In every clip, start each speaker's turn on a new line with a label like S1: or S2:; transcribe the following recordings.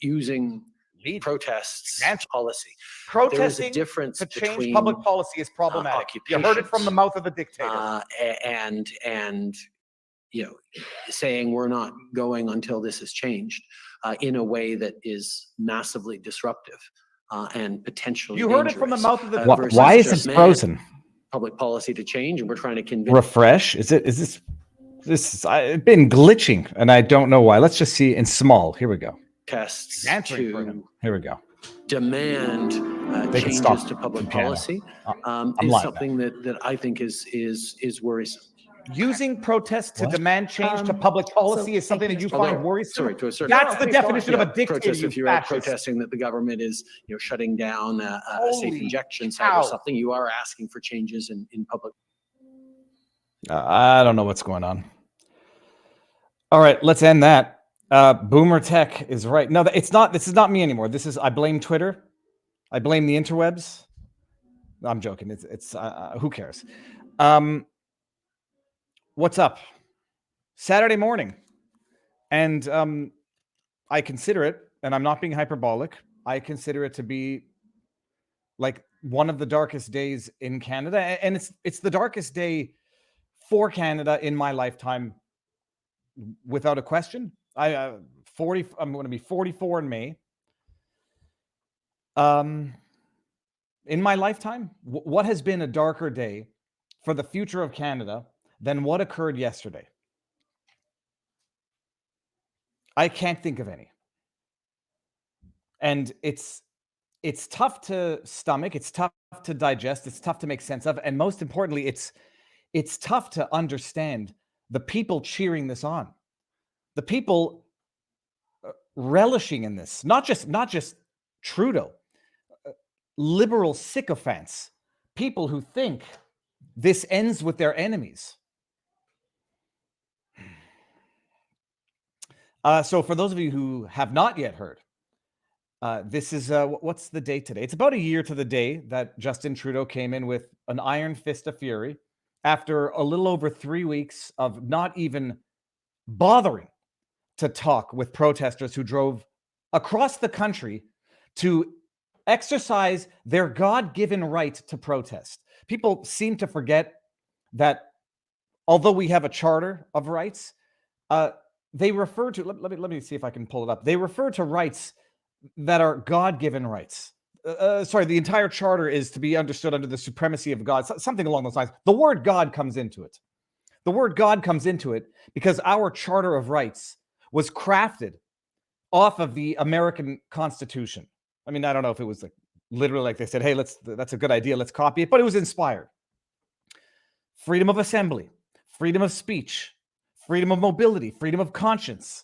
S1: using protests policy.
S2: Protesting
S1: difference
S2: to change
S1: between,
S2: public policy is problematic. You heard it from the mouth of the dictator.
S1: And saying we're not going until this is changed in a way that is massively disruptive and potentially
S2: You heard it from the mouth of the
S3: Why is it frozen?
S1: Public policy to change, and we're trying to convince.
S3: Refresh? Is this I've been glitching, and I don't know why. Let's just see in small. Here we go.
S1: Tests
S3: to here we go.
S1: Demand changes to public policy is something that I think is worrisome.
S2: Using protests to demand change to public policy is something that you find worrisome.
S1: Sorry, to a certain
S2: That's the definition of a dictator.
S1: Protest, if you're protesting that the government is shutting down a safe injection site or something, you are asking for changes in public.
S3: I don't know what's going on. All right, let's end that. Boomer Tech is right. No, it's not. This is not me anymore. I blame Twitter. I blame the interwebs. I'm joking. It's who cares? What's up? Saturday morning. And I consider it, and I'm not being hyperbolic, I consider it to be like one of the darkest days in Canada. And it's the darkest day for Canada in my lifetime, without a question. I'm going to be 44 in May. In my lifetime, what has been a darker day for the future of Canada than what occurred yesterday? I can't think of any. And it's tough to stomach, it's tough to digest, it's tough to make sense of, and most importantly, it's tough to understand the people cheering this on. The people relishing in this, not just Trudeau, liberal sycophants, people who think this ends with their enemies. So for those of you who have not yet heard, this is, what's the date today? It's about a year to the day that Justin Trudeau came in with an iron fist of fury after a little over 3 weeks of not even bothering to talk with protesters who drove across the country to exercise their God-given right to protest. People seem to forget that although we have a charter of rights, they refer to, let me see if I can pull it up. They refer to rights that are God-given rights. The entire charter is to be understood under the supremacy of God, something along those lines. The word God comes into it. The word God comes into it because our charter of rights was crafted off of the American Constitution. I mean, I don't know if it was like literally like they said, hey, that's a good idea, let's copy it, but it was inspired. Freedom of assembly, freedom of speech, freedom of mobility, freedom of conscience,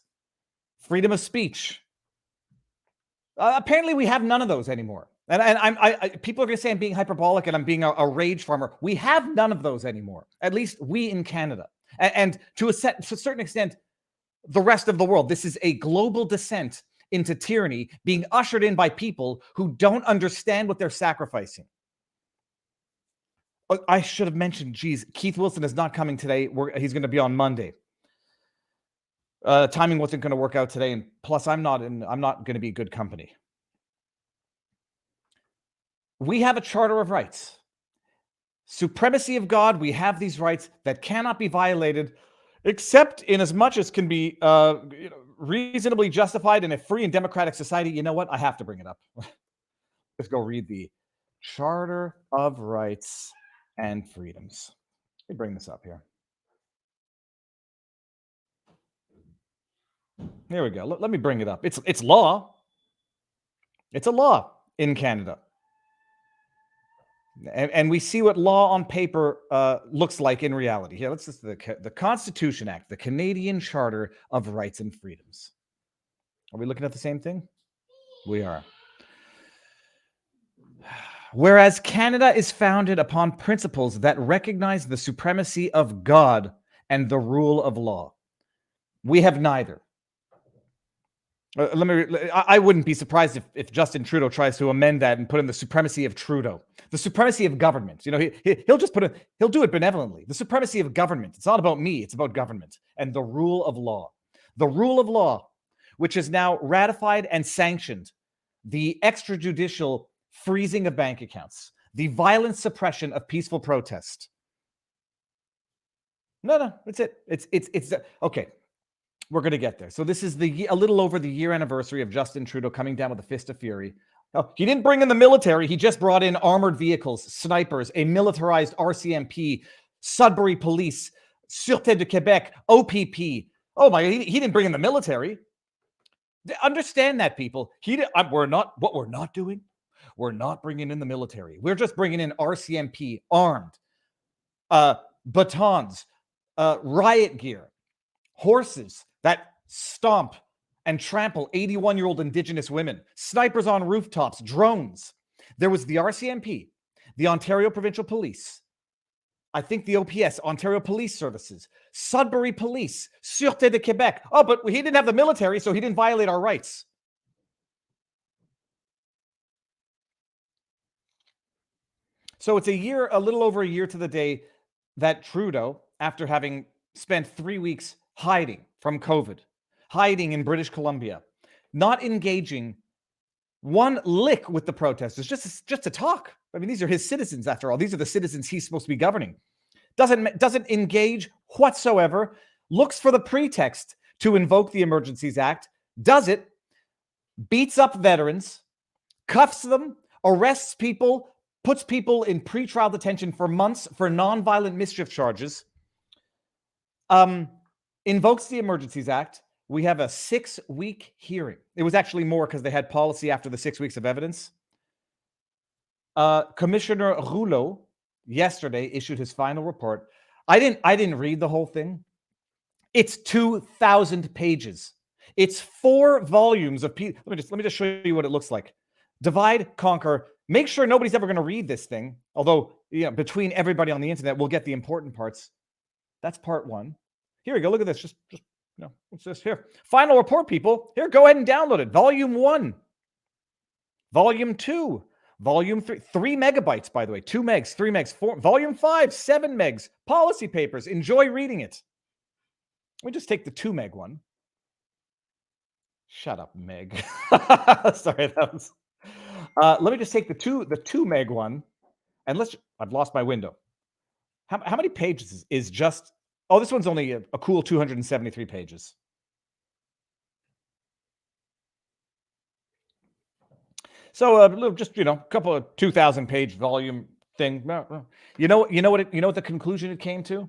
S3: freedom of speech. Apparently, we have none of those anymore. And people are going to say I'm being hyperbolic and I'm being a rage farmer. We have none of those anymore. At least we in Canada, and to a certain extent, the rest of the world. This is a global descent into tyranny being ushered in by people who don't understand what they're sacrificing. I should have mentioned, geez, Keith Wilson is not coming today. He's going to be on Monday. Timing wasn't going to work out today, and plus I'm not going to be good company. We have a charter of rights. Supremacy of God, we have these rights that cannot be violated except in as much as can be reasonably justified in a free and democratic society. You know what? I have to bring it up. Let's go read the Charter of Rights and Freedoms. Let me bring this up here. Here we go. Let me bring it up. It's law. It's a law in Canada. And we see what law on paper looks like in reality. Here, let's just the Constitution Act, the Canadian Charter of Rights and Freedoms. Are we looking at the same thing? We are. Whereas Canada is founded upon principles that recognize the supremacy of God and the rule of law, we have neither. I wouldn't be surprised if Justin Trudeau tries to amend that and put in the supremacy of Trudeau, the supremacy of government. You know, he'll do it benevolently. The supremacy of government. It's not about me. It's about government and the rule of law. The rule of law, which has now ratified and sanctioned the extrajudicial freezing of bank accounts, the violent suppression of peaceful protest. No, that's it. It's okay. We're going to get there. So this is a little over the year anniversary of Justin Trudeau coming down with a fist of fury. Oh, he didn't bring in the military. He just brought in armored vehicles, snipers, a militarized RCMP, Sudbury Police, Sûreté de Québec, OPP. Oh my, he didn't bring in the military. Understand that, people. We're not doing. We're not bringing in the military. We're just bringing in RCMP, armed, batons, riot gear, horses that stomp and trample 81-year-old Indigenous women, snipers on rooftops, drones. There was the RCMP, the Ontario Provincial Police, I think the OPS, Ontario Police Services, Sudbury Police, Sûreté de Québec. Oh, but he didn't have the military, so he didn't violate our rights. So it's a little over a year to the day that Trudeau, after having spent 3 weeks hiding from COVID, hiding in British Columbia, not engaging one lick with the protesters, just to talk. I mean, these are his citizens, after all. These are the citizens he's supposed to be governing. Doesn't engage whatsoever, looks for the pretext to invoke the Emergencies Act, does it, beats up veterans, cuffs them, arrests people, puts people in pretrial detention for months for nonviolent mischief charges, invokes the Emergencies Act. We have a 6-week hearing. It was actually more because they had policy after the 6 weeks of evidence. Commissioner Rouleau yesterday issued his final report. I didn't read the whole thing. It's 2,000 pages. It's 4 volumes of let me just show you what it looks like. Divide, conquer. Make sure nobody's ever going to read this thing. Although, between everybody on the internet, we'll get the important parts. That's part 1. Here we go. Look at this. Just what's this here? Final report, people. Here, go ahead and download it. Volume 1, Volume 2, Volume 3, 3 megabytes, by the way, 2 megs, 3 megs, 4, Volume 5, 7 megs, policy papers. Enjoy reading it. Let me just take the 2 meg one. Shut up, Meg. Sorry, that was. Let me just take the 2 meg one, and I've lost my window. How many pages is just? Oh, this one's only a cool 273 pages. So just a couple of 2,000 page volume thing. You know what the conclusion it came to?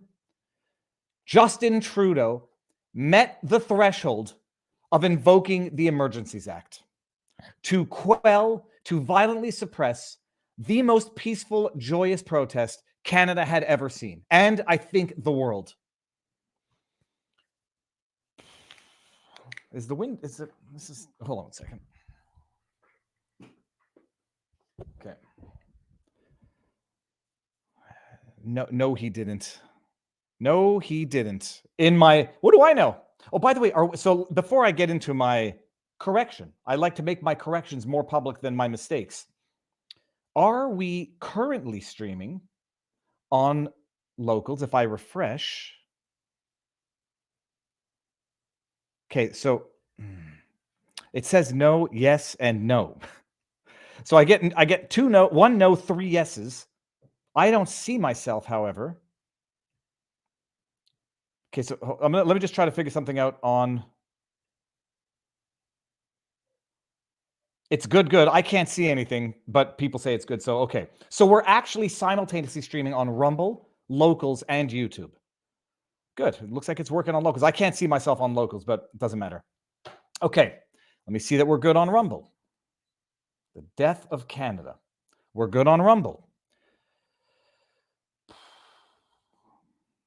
S3: Justin Trudeau met the threshold of invoking the Emergencies Act to quell, to violently suppress the most peaceful, joyous protest Canada had ever seen, and I think the world. Hold on a second. Okay. No, he didn't. No, he didn't. What do I know? Oh, by the way, so before I get into my correction, I like to make my corrections more public than my mistakes. Are we currently streaming on Locals? If I refresh. Okay, so it says no, yes, and no. So I get 2 no, 1 no, 3 yeses. I don't see myself, however. Okay, so let me just try to figure something out on. It's good. I can't see anything, but people say it's good. So, okay. So we're actually simultaneously streaming on Rumble, Locals, and YouTube. Good. It looks like it's working on Locals. I can't see myself on Locals, but it doesn't matter. Okay. Let me see that we're good on Rumble. The death of Canada. We're good on Rumble.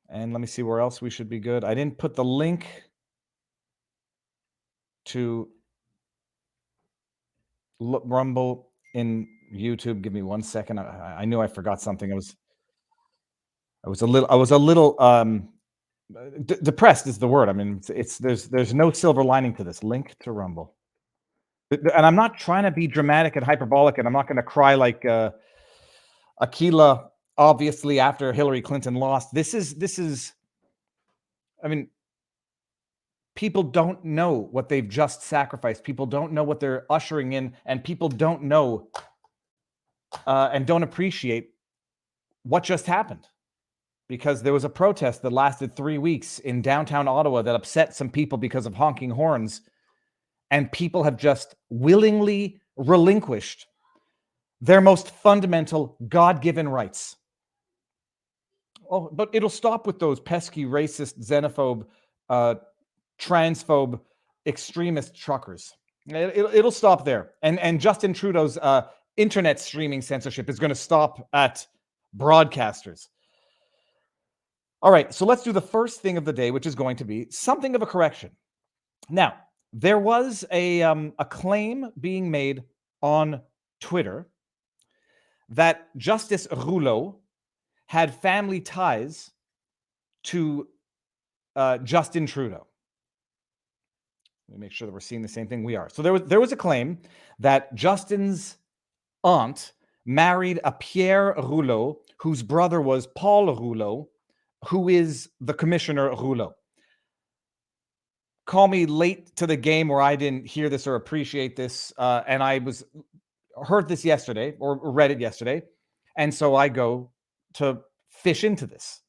S3: And let me see where else we should be good. I didn't put the link to Rumble in YouTube. Give me 1 second. I knew I forgot something. I was a little depressed is the word. I mean, there's no silver lining to this. Link to Rumble. And I'm not trying to be dramatic and hyperbolic, and I'm not going to cry like Aquila, obviously, after Hillary Clinton lost. This is, I mean, people don't know what they've just sacrificed. People don't know what they're ushering in, and people don't know and don't appreciate what just happened. Because there was a protest that lasted 3 weeks in downtown Ottawa that upset some people because of honking horns, and people have just willingly relinquished their most fundamental God-given rights. Oh, but it'll stop with those pesky, racist, xenophobe, transphobe, extremist truckers. It'll stop there. And Justin Trudeau's internet streaming censorship is going to stop at broadcasters. All right, so let's do the first thing of the day, which is going to be something of a correction. Now, there was a claim being made on Twitter that Justice Rouleau had family ties to Justin Trudeau. Let me make sure that we're seeing the same thing. We are. So there was a claim that Justin's aunt married a Pierre Rouleau, whose brother was Paul Rouleau, who is the Commissioner Rouleau. Call me late to the game where I didn't hear this or appreciate this, and I heard this yesterday or read it yesterday, and so I go to fish into this,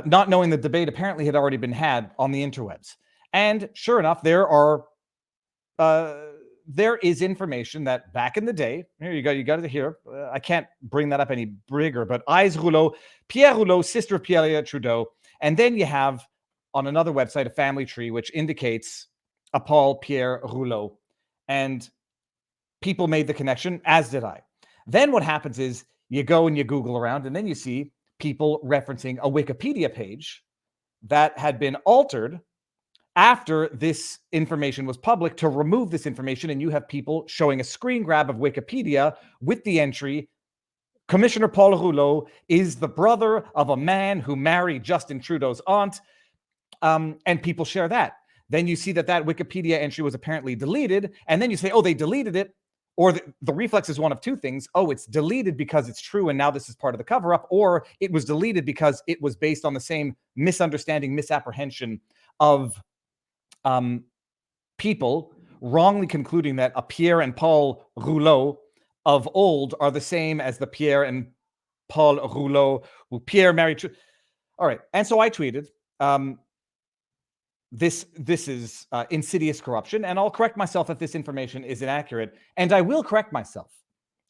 S3: not knowing the debate apparently had already been had on the interwebs. And sure enough, there is information that back in the day, here you got it here. I can't bring that up any bigger, but Ise Rouleau, Pierre Rouleau, sister of Pierre Trudeau, and then you have on another website a family tree which indicates a Paul Pierre Rouleau, and people made the connection, as did I. Then what happens is you go and you Google around, and then you see people referencing a Wikipedia page that had been altered after this information was public to remove this information, and you have people showing a screen grab of Wikipedia with the entry, Commissioner Paul Rouleau is the brother of a man who married Justin Trudeau's aunt, and people share that. Then you see that Wikipedia entry was apparently deleted, and then you say, oh, they deleted it, or the reflex is one of two things. Oh, it's deleted because it's true, and now this is part of the cover-up, or it was deleted because it was based on the same misunderstanding, misapprehension of people wrongly concluding that a Pierre and Paul Rouleau of old are the same as the Pierre and Paul Rouleau who Pierre married. All right. And so I tweeted, this is insidious corruption, and I'll correct myself if this information is inaccurate, and I will correct myself.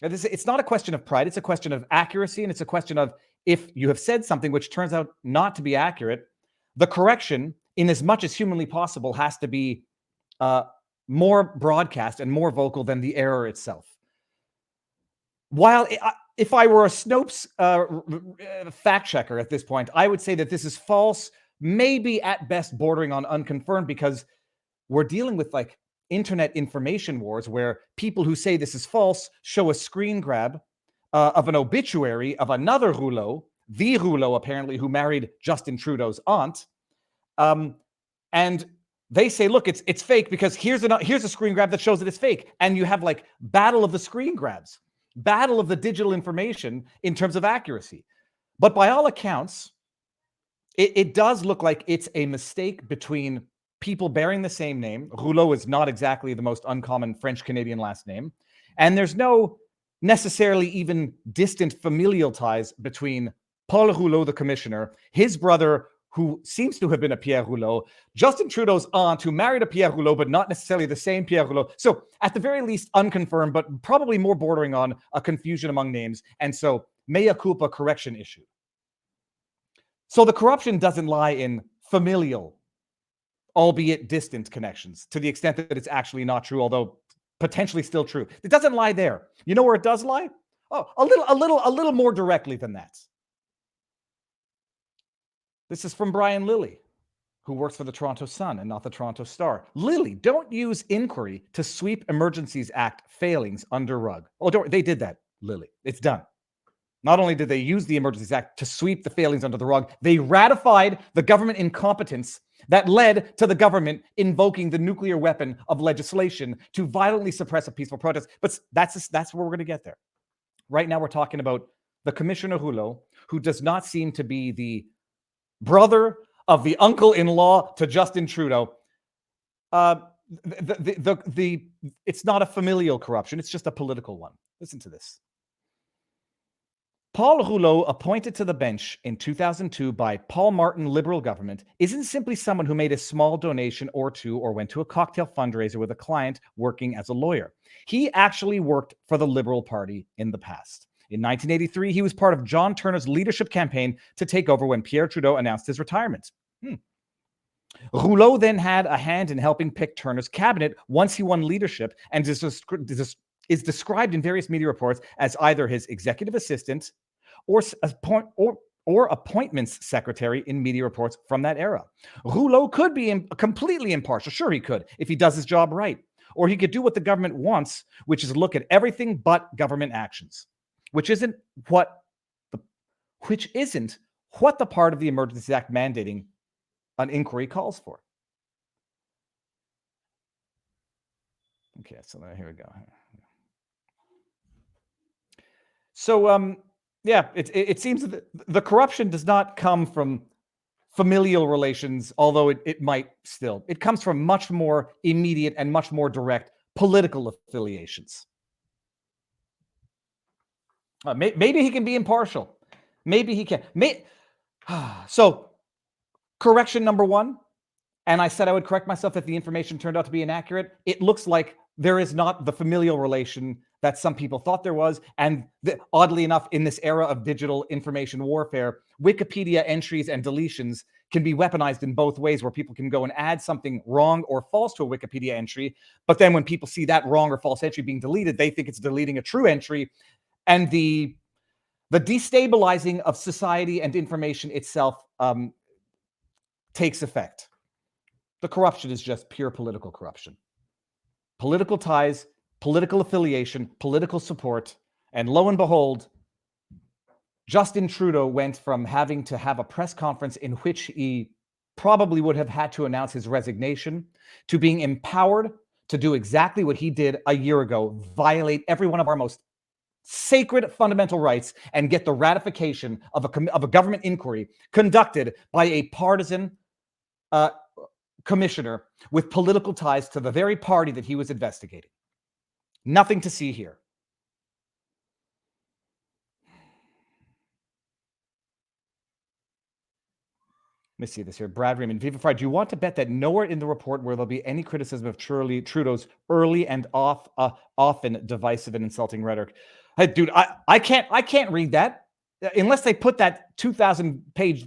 S3: It's not a question of pride. It's a question of accuracy, and it's a question of if you have said something which turns out not to be accurate, the correction, in as much as humanly possible, has to be more broadcast and more vocal than the error itself. While if I were a Snopes fact checker at this point, I would say that this is false, maybe at best bordering on unconfirmed, because we're dealing with like internet information wars where people who say this is false show a screen grab of an obituary of another Rouleau, the Rouleau apparently, who married Justin Trudeau's aunt. And they say, look, it's fake because here's a screen grab that shows that it's fake. And you have like battle of the screen grabs, battle of the digital information in terms of accuracy. But by all accounts, it does look like it's a mistake between people bearing the same name. Rouleau is not exactly the most uncommon French-Canadian last name. And there's no necessarily even distant familial ties between Paul Rouleau, the commissioner, his brother, who seems to have been a Pierre Rouleau, Justin Trudeau's aunt, who married a Pierre Rouleau, but not necessarily the same Pierre Rouleau. So at the very least, unconfirmed, but probably more bordering on a confusion among names. And so mea culpa correction issue. So the corruption doesn't lie in familial, albeit distant connections, to the extent that it's actually not true, although potentially still true. It doesn't lie there. You know where it does lie? Oh, a little more directly than that. This is from Brian Lilly, who works for the Toronto Sun and not the Toronto Star. Lilly, don't use inquiry to sweep Emergencies Act failings under rug. Oh, they did that, Lilly. It's done. Not only did they use the Emergencies Act to sweep the failings under the rug, they ratified the government incompetence that led to the government invoking the nuclear weapon of legislation to violently suppress a peaceful protest. But that's where we're going to get there. Right now, we're talking about the Commissioner Rouleau, who does not seem to be the brother of the uncle-in-law to Justin Trudeau. it's not a familial corruption. It's just a political one. Listen to this. Paul Rouleau, appointed to the bench in 2002 by Paul Martin Liberal government, isn't simply someone who made a small donation or two or went to a cocktail fundraiser with a client working as a lawyer. He actually worked for the Liberal Party in the past. In 1983, he was part of John Turner's leadership campaign to take over when Pierre Trudeau announced his retirement. Rouleau then had a hand in helping pick Turner's cabinet once he won leadership, and is described in various media reports as either his executive assistant or appointments secretary in media reports from that era. Rouleau could be completely impartial. Sure, he could, if he does his job right. Or he could do what the government wants, which is look at everything but government actions, which isn't what the part of the Emergencies Act mandating an inquiry calls for. Okay, so here we go. So, yeah, it seems that the corruption does not come from familial relations, although it might still. It comes from much more immediate and much more direct political affiliations. Maybe he can be impartial. Maybe he can. So, correction number one, and I said I would correct myself if the information turned out to be inaccurate. It looks like there is not the familial relation that some people thought there was. And oddly enough, in this era of digital information warfare, Wikipedia entries and deletions can be weaponized in both ways, where people can go and add something wrong or false to a Wikipedia entry. But then when people see that wrong or false entry being deleted, they think it's deleting a true entry. And the destabilizing of society and information itself takes effect. The corruption is just pure political corruption. Political ties, political affiliation, political support, and lo and behold, Justin Trudeau went from having to have a press conference in which he probably would have had to announce his resignation to being empowered to do exactly what he did a year ago, violate every one of our most sacred fundamental rights and get the ratification of a government inquiry conducted by a partisan commissioner with political ties to the very party that he was investigating. Nothing to see here. Let me see this here. Brad Raymond, Viva Fry, do you want to bet that nowhere in the report where there'll be any criticism of Trudeau's early and often divisive and insulting rhetoric? Hey, dude, I can't read that unless they put that 2,000-page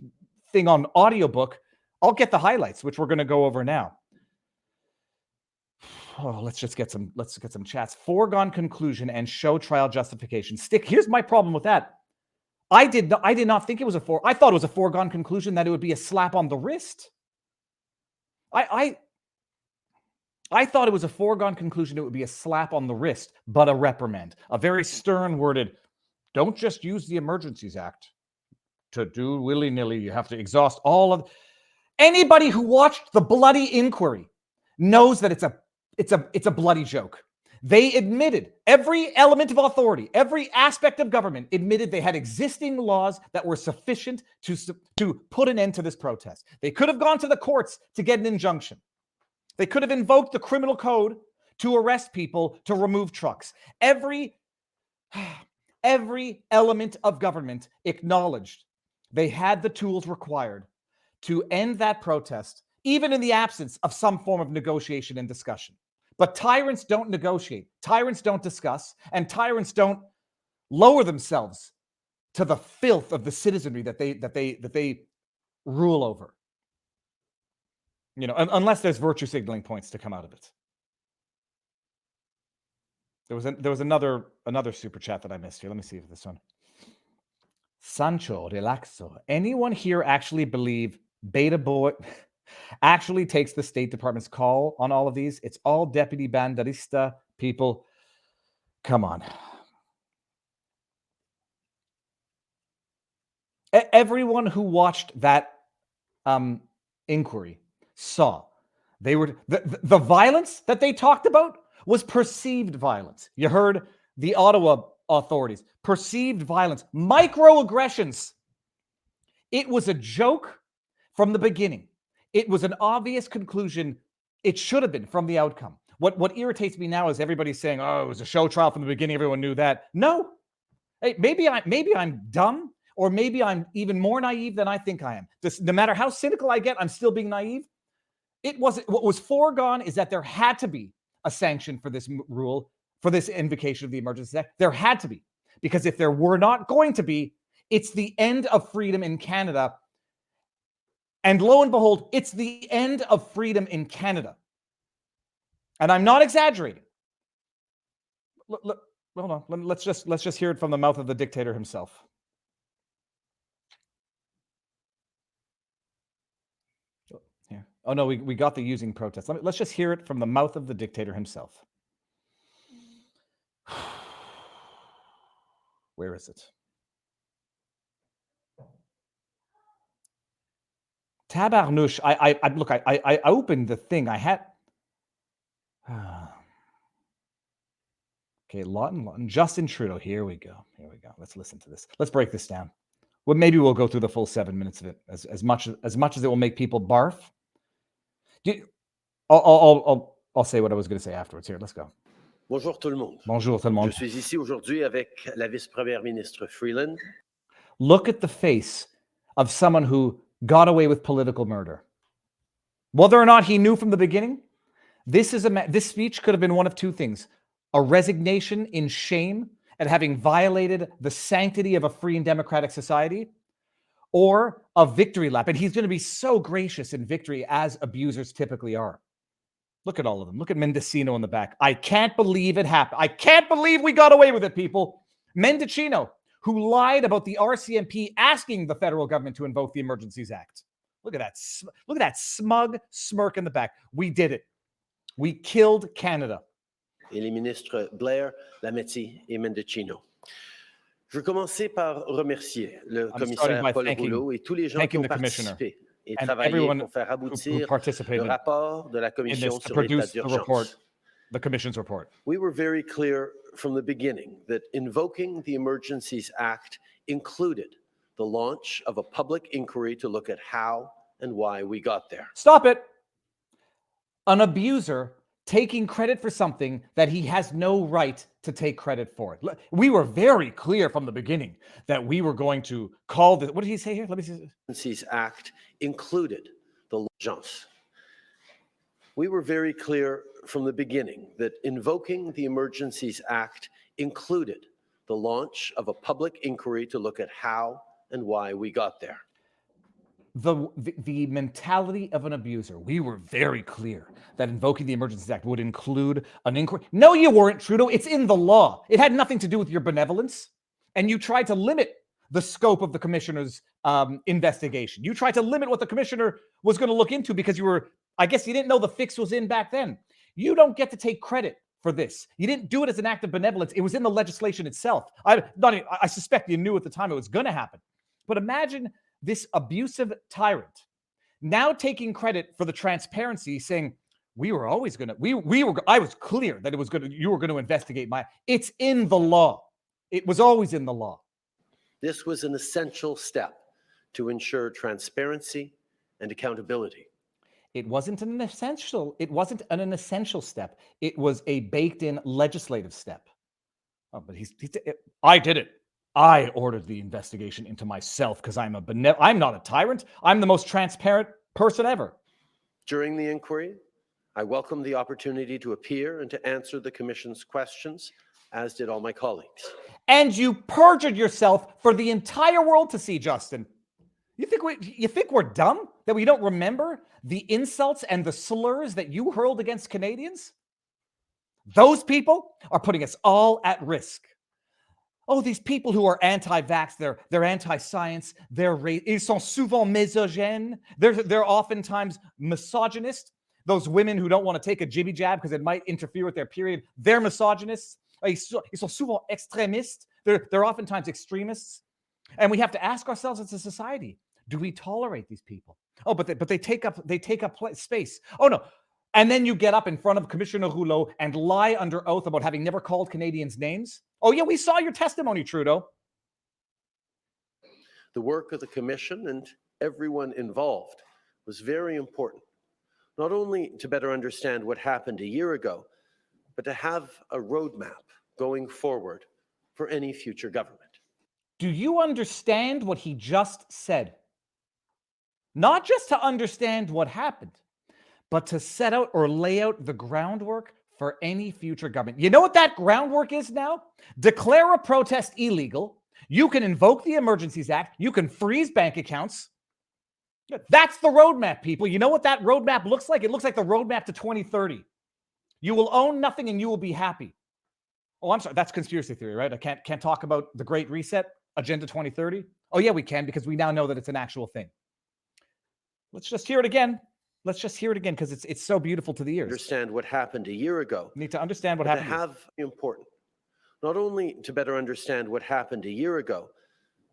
S3: thing on audiobook. I'll get the highlights, which we're going to go over now. Oh, let's get some chats. Foregone conclusion and show trial justification. Here's my problem with that. I did not think it was I thought it was a foregone conclusion that it would be a slap on the wrist. I thought it was a foregone conclusion it would be a slap on the wrist, but a reprimand. A very stern worded, don't just use the Emergencies Act to do willy-nilly. You have to exhaust all of... Anybody who watched the bloody inquiry knows that it's a bloody joke. They admitted, every element of authority, every aspect of government admitted they had existing laws that were sufficient to put an end to this protest. They could have gone to the courts to get an injunction. They could have invoked the criminal code to arrest people, to remove trucks. Every element of government acknowledged they had the tools required to end that protest, even in the absence of some form of negotiation and discussion. But tyrants don't negotiate, tyrants don't discuss, and tyrants don't lower themselves to the filth of the citizenry that they rule over. You know, unless there's virtue signaling points to come out of it. There was another super chat that I missed here. Let me see if this one. Sancho Relaxo. Anyone here actually believe Beta Boy actually takes the State Department's call on all of these? It's all deputy banderista people. Come on. Everyone who watched that inquiry saw the violence that they talked about was perceived violence. You heard the Ottawa authorities. Perceived violence. Microaggressions. It was a joke from the beginning. It was an obvious conclusion It should have been from the outcome. What irritates me now is everybody's saying, "Oh, it was a show trial from the beginning. Everyone knew that." No, hey, maybe I'm dumb, or maybe I'm even more naive than I think I am. Just, no matter how cynical I get, I'm still being naive. It wasn't. What was foregone is that there had to be a sanction for this rule, for this invocation of the Emergencies Act. There had to be, because if there were not going to be, it's the end of freedom in Canada. And lo and behold, it's the end of freedom in Canada. And I'm not exaggerating. Look, hold on. Let's just hear it from the mouth of the dictator himself. Here. Oh no, we got the using protest. Let's just hear it from the mouth of the dictator himself. Where is it? Tabarnouche. I opened the thing. I had. Okay, Lawton, Justin Trudeau. Here we go. Let's listen to this. Let's break this down. Well, maybe we'll go through the full 7 minutes of it, as much as it will make people barf. I'll say what I was going to say afterwards. Here, let's go.
S4: Bonjour tout le monde.
S3: Bonjour tout le monde.
S4: Je suis ici aujourd'hui avec la vice-première ministre Freeland.
S3: Look at the face of someone who got away with political murder. Whether or not he knew from the beginning, this speech could have been one of two things: a resignation in shame at having violated the sanctity of a free and democratic society, or a victory lap. And he's going to be so gracious in victory, as abusers typically are. Look at all of them. Look at Mendocino in the back. I can't believe it happened. I can't believe we got away with it, people. Mendocino, who lied about the RCMP asking the federal government to invoke the Emergencies Act. Look at that. Look at that smug smirk in the back. We did it. We killed Canada.
S4: Et les ministres Blair, Lametti et Mendocino. Je veux commencer par remercier le commissaire Paul Rouleau et tous les gens qui ont participé et travaillé pour faire aboutir le rapport de la Commission sur l'état d'urgence.
S3: The Commission's report.
S4: We were very clear from the beginning that invoking the Emergencies Act included the launch of a public inquiry to look at how and why we got there.
S3: Stop it. An abuser taking credit for something that he has no right to take credit for it. We were very clear from the beginning that we were going to call the, what did he say here? Let me see.
S4: The Emergencies Act included the urgence. We were very clear from the beginning that invoking the Emergencies Act included the launch of a public inquiry to look at how and why we got there.
S3: The mentality of an abuser. We were very clear that invoking the Emergencies Act would include an inquiry. No, you weren't, Trudeau. It's in the law. It had nothing to do with your benevolence. And you tried to limit the scope of the commissioner's investigation. You tried to limit what the commissioner was going to look into because I guess you didn't know the fix was in back then. You don't get to take credit for this. You didn't do it as an act of benevolence. It was in the legislation itself. I suspect you knew at the time it was going to happen. But imagine this abusive tyrant now taking credit for the transparency, saying we were always going to, I was clear that you were going to investigate it's in the law. It was always in the law.
S4: This was an essential step to ensure transparency and accountability.
S3: It wasn't an essential step. It was a baked-in legislative step. Oh, but I did it. I ordered the investigation into myself because I'm not a tyrant. I'm the most transparent person ever.
S4: During the inquiry, I welcomed the opportunity to appear and to answer the Commission's questions, as did all my colleagues.
S3: And you perjured yourself for the entire world to see, Justin. You think we're dumb? That we don't remember the insults and the slurs that you hurled against Canadians? Those people are putting us all at risk. Oh, these people who are anti-vax, they're anti-science, ils sont souvent misogynes. They're oftentimes misogynist. Those women who don't want to take a jibby jab because it might interfere with their period, they're misogynists. Ils sont souvent extrémistes. They're oftentimes extremists. And we have to ask ourselves as a society, do we tolerate these people? Oh, but they take up space. Oh no. And then you get up in front of Commissioner Rouleau and lie under oath about having never called Canadians names. Oh yeah, we saw your testimony, Trudeau.
S4: The work of the Commission and everyone involved was very important not only to better understand what happened a year ago, but to have a roadmap going forward for any future government.
S3: Do you understand what he just said? Not just to understand what happened, but to set out or lay out the groundwork for any future government. You know what that groundwork is now? Declare a protest illegal. You can invoke the Emergencies Act. You can freeze bank accounts. That's the roadmap, people. You know what that roadmap looks like? It looks like the roadmap to 2030. You will own nothing and you will be happy. Oh, I'm sorry. That's conspiracy theory, right? I can't talk about the Great Reset, Agenda 2030. Oh, yeah, we can, because we now know that it's an actual thing. Let's just hear it again. Let's just hear it again, because it's so beautiful to the ears.
S4: Understand what happened a year ago.
S3: You need to understand what
S4: but
S3: happened.
S4: To have important, not only to better understand what happened a year ago,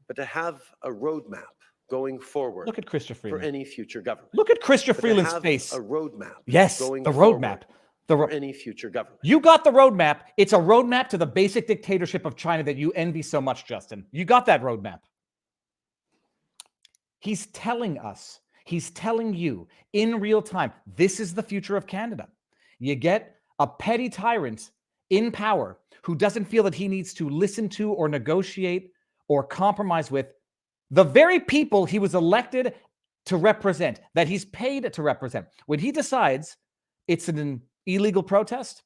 S4: but to have a roadmap going forward.
S3: Look at Chrystia Freeland.
S4: For any future government.
S3: Look at Chrystia
S4: But to
S3: Freeland's
S4: have
S3: face.
S4: A roadmap.
S3: Yes,
S4: going
S3: the
S4: forward
S3: roadmap.
S4: For any future government.
S3: You got the roadmap. It's a roadmap to the basic dictatorship of China that you envy so much, Justin. You got that roadmap. He's telling us, he's telling you in real time, this is the future of Canada. You get a petty tyrant in power who doesn't feel that he needs to listen to or negotiate or compromise with the very people he was elected to represent, that he's paid to represent. When he decides it's an illegal protest,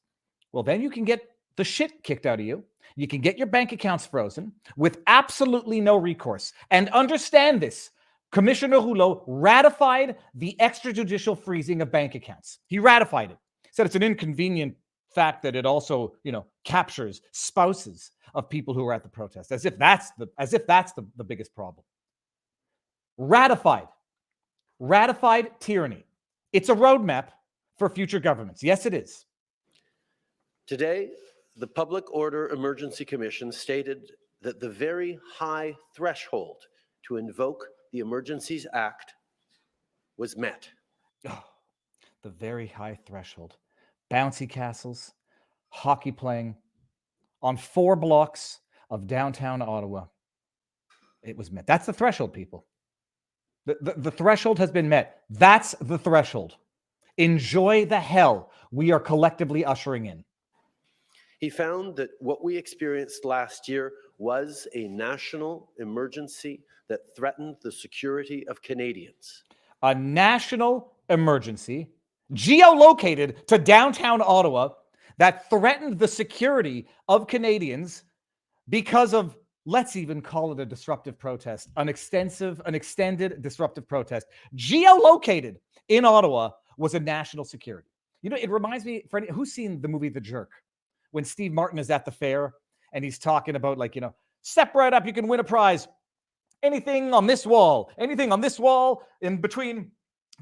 S3: well, then you can get the shit kicked out of you. You can get your bank accounts frozen with absolutely no recourse. And understand this, Commissioner Rouleau ratified the extrajudicial freezing of bank accounts. He ratified it. Said it's an inconvenient fact that it also, captures spouses of people who were at the protest, as if that's the biggest problem. Ratified tyranny. It's a roadmap for future governments. Yes, it is.
S4: Today, the Public Order Emergency Commission stated that the very high threshold to invoke the Emergencies Act was met.
S3: Oh, the very high threshold. Bouncy castles, hockey playing on 4 blocks of downtown Ottawa. It was met. That's the threshold, people. The threshold has been met. That's the threshold. Enjoy the hell we are collectively ushering in.
S4: He found that what we experienced last year was a national emergency that threatened the security of Canadians.
S3: A national emergency geolocated to downtown Ottawa that threatened the security of Canadians because of, let's even call it a disruptive protest, an extended disruptive protest, geolocated in Ottawa, was a national security. It reminds me, who's seen the movie The Jerk? When Steve Martin is at the fair and he's talking about, step right up, you can win a prize. Anything on this wall, in between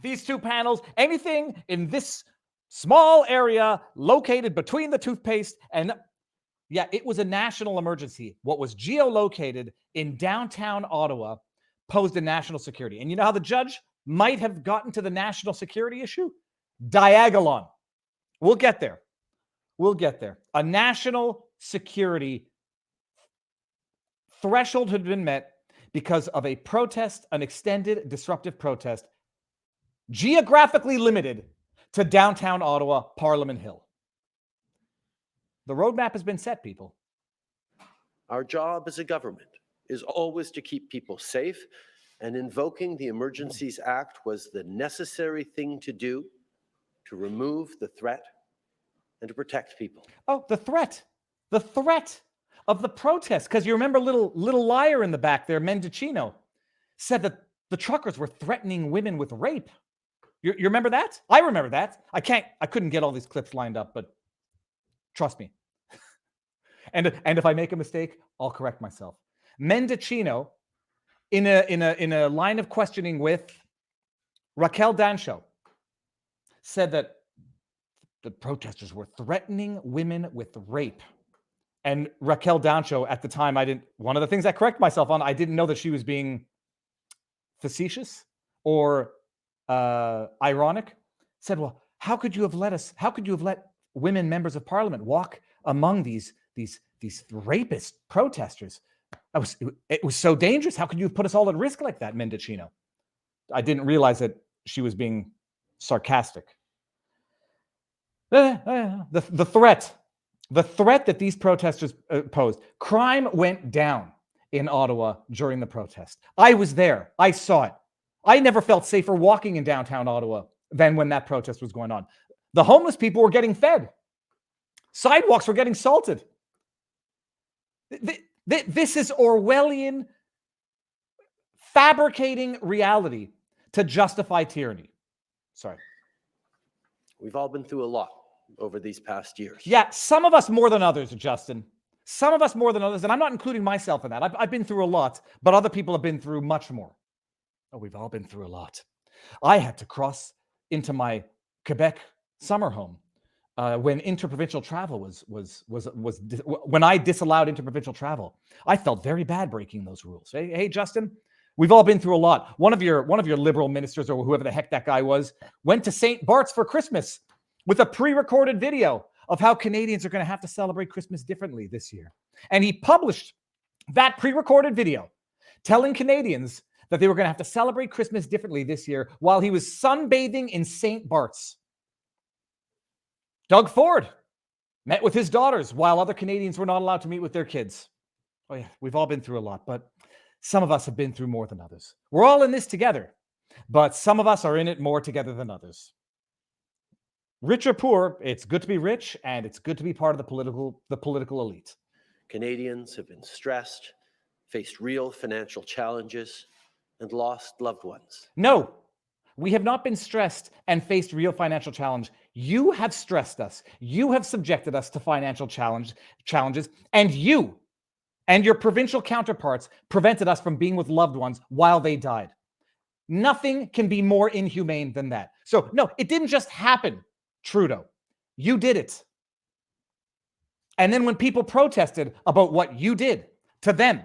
S3: these 2 panels, anything in this small area located between the toothpaste. And yeah, it was a national emergency. What was geolocated in downtown Ottawa posed a national security. And you know how the judge might have gotten to the national security issue? Diagon. We'll get there. A national security threshold had been met because of a protest, an extended disruptive protest, geographically limited to downtown Ottawa, Parliament Hill. The roadmap has been set, people.
S4: Our job as a government is always to keep people safe, and invoking the Emergencies Act was the necessary thing to do to remove the threat and to protect people.
S3: Oh, the threat of the protest. Because you remember little liar in the back there, Mendocino, said that the truckers were threatening women with rape. You remember that? I remember that. I couldn't get all these clips lined up, but trust me. And if I make a mistake, I'll correct myself. Mendocino, in a line of questioning with Raquel Dancho, said that the protesters were threatening women with rape. And Raquel Dancho, at the time, one of the things I correct myself on, I didn't know that she was being facetious or ironic, said, well, how could you have let women members of parliament walk among these rapist protesters? It was so dangerous. How could you have put us all at risk like that, Mendocino? I didn't realize that she was being sarcastic. The threat that these protesters posed. Crime went down in Ottawa during the protest. I was there. I saw it. I never felt safer walking in downtown Ottawa than when that protest was going on. The homeless people were getting fed. Sidewalks were getting salted. This is Orwellian fabricating reality to justify tyranny. Sorry.
S4: We've all been through a lot over these past years.
S3: Yeah, some of us more than others, Justin. Some of us more than others, and I'm not including myself in that. I've been through a lot, but other people have been through much more. Oh, we've all been through a lot. I had to cross into my Quebec summer home when interprovincial travel was when I disallowed interprovincial travel. I felt very bad breaking those rules. Hey, Justin, we've all been through a lot. One of your liberal ministers, or whoever the heck that guy was, went to St. Bart's for Christmas with a pre-recorded video of how Canadians are going to have to celebrate Christmas differently this year. And he published that pre-recorded video telling Canadians that they were going to have to celebrate Christmas differently this year while he was sunbathing in St. Bart's. Doug Ford met with his daughters while other Canadians were not allowed to meet with their kids. Oh yeah, we've all been through a lot, but some of us have been through more than others. We're all in this together, but some of us are in it more together than others. Rich or poor, it's good to be rich, and it's good to be part of the political elite.
S4: Canadians have been stressed, faced real financial challenges, and lost loved ones.
S3: No, we have not been stressed and faced real financial challenge. You have stressed us. You have subjected us to financial challenges, and you and your provincial counterparts prevented us from being with loved ones while they died. Nothing can be more inhumane than that. So, no, it didn't just happen, Trudeau. You did it. And then when people protested about what you did to them,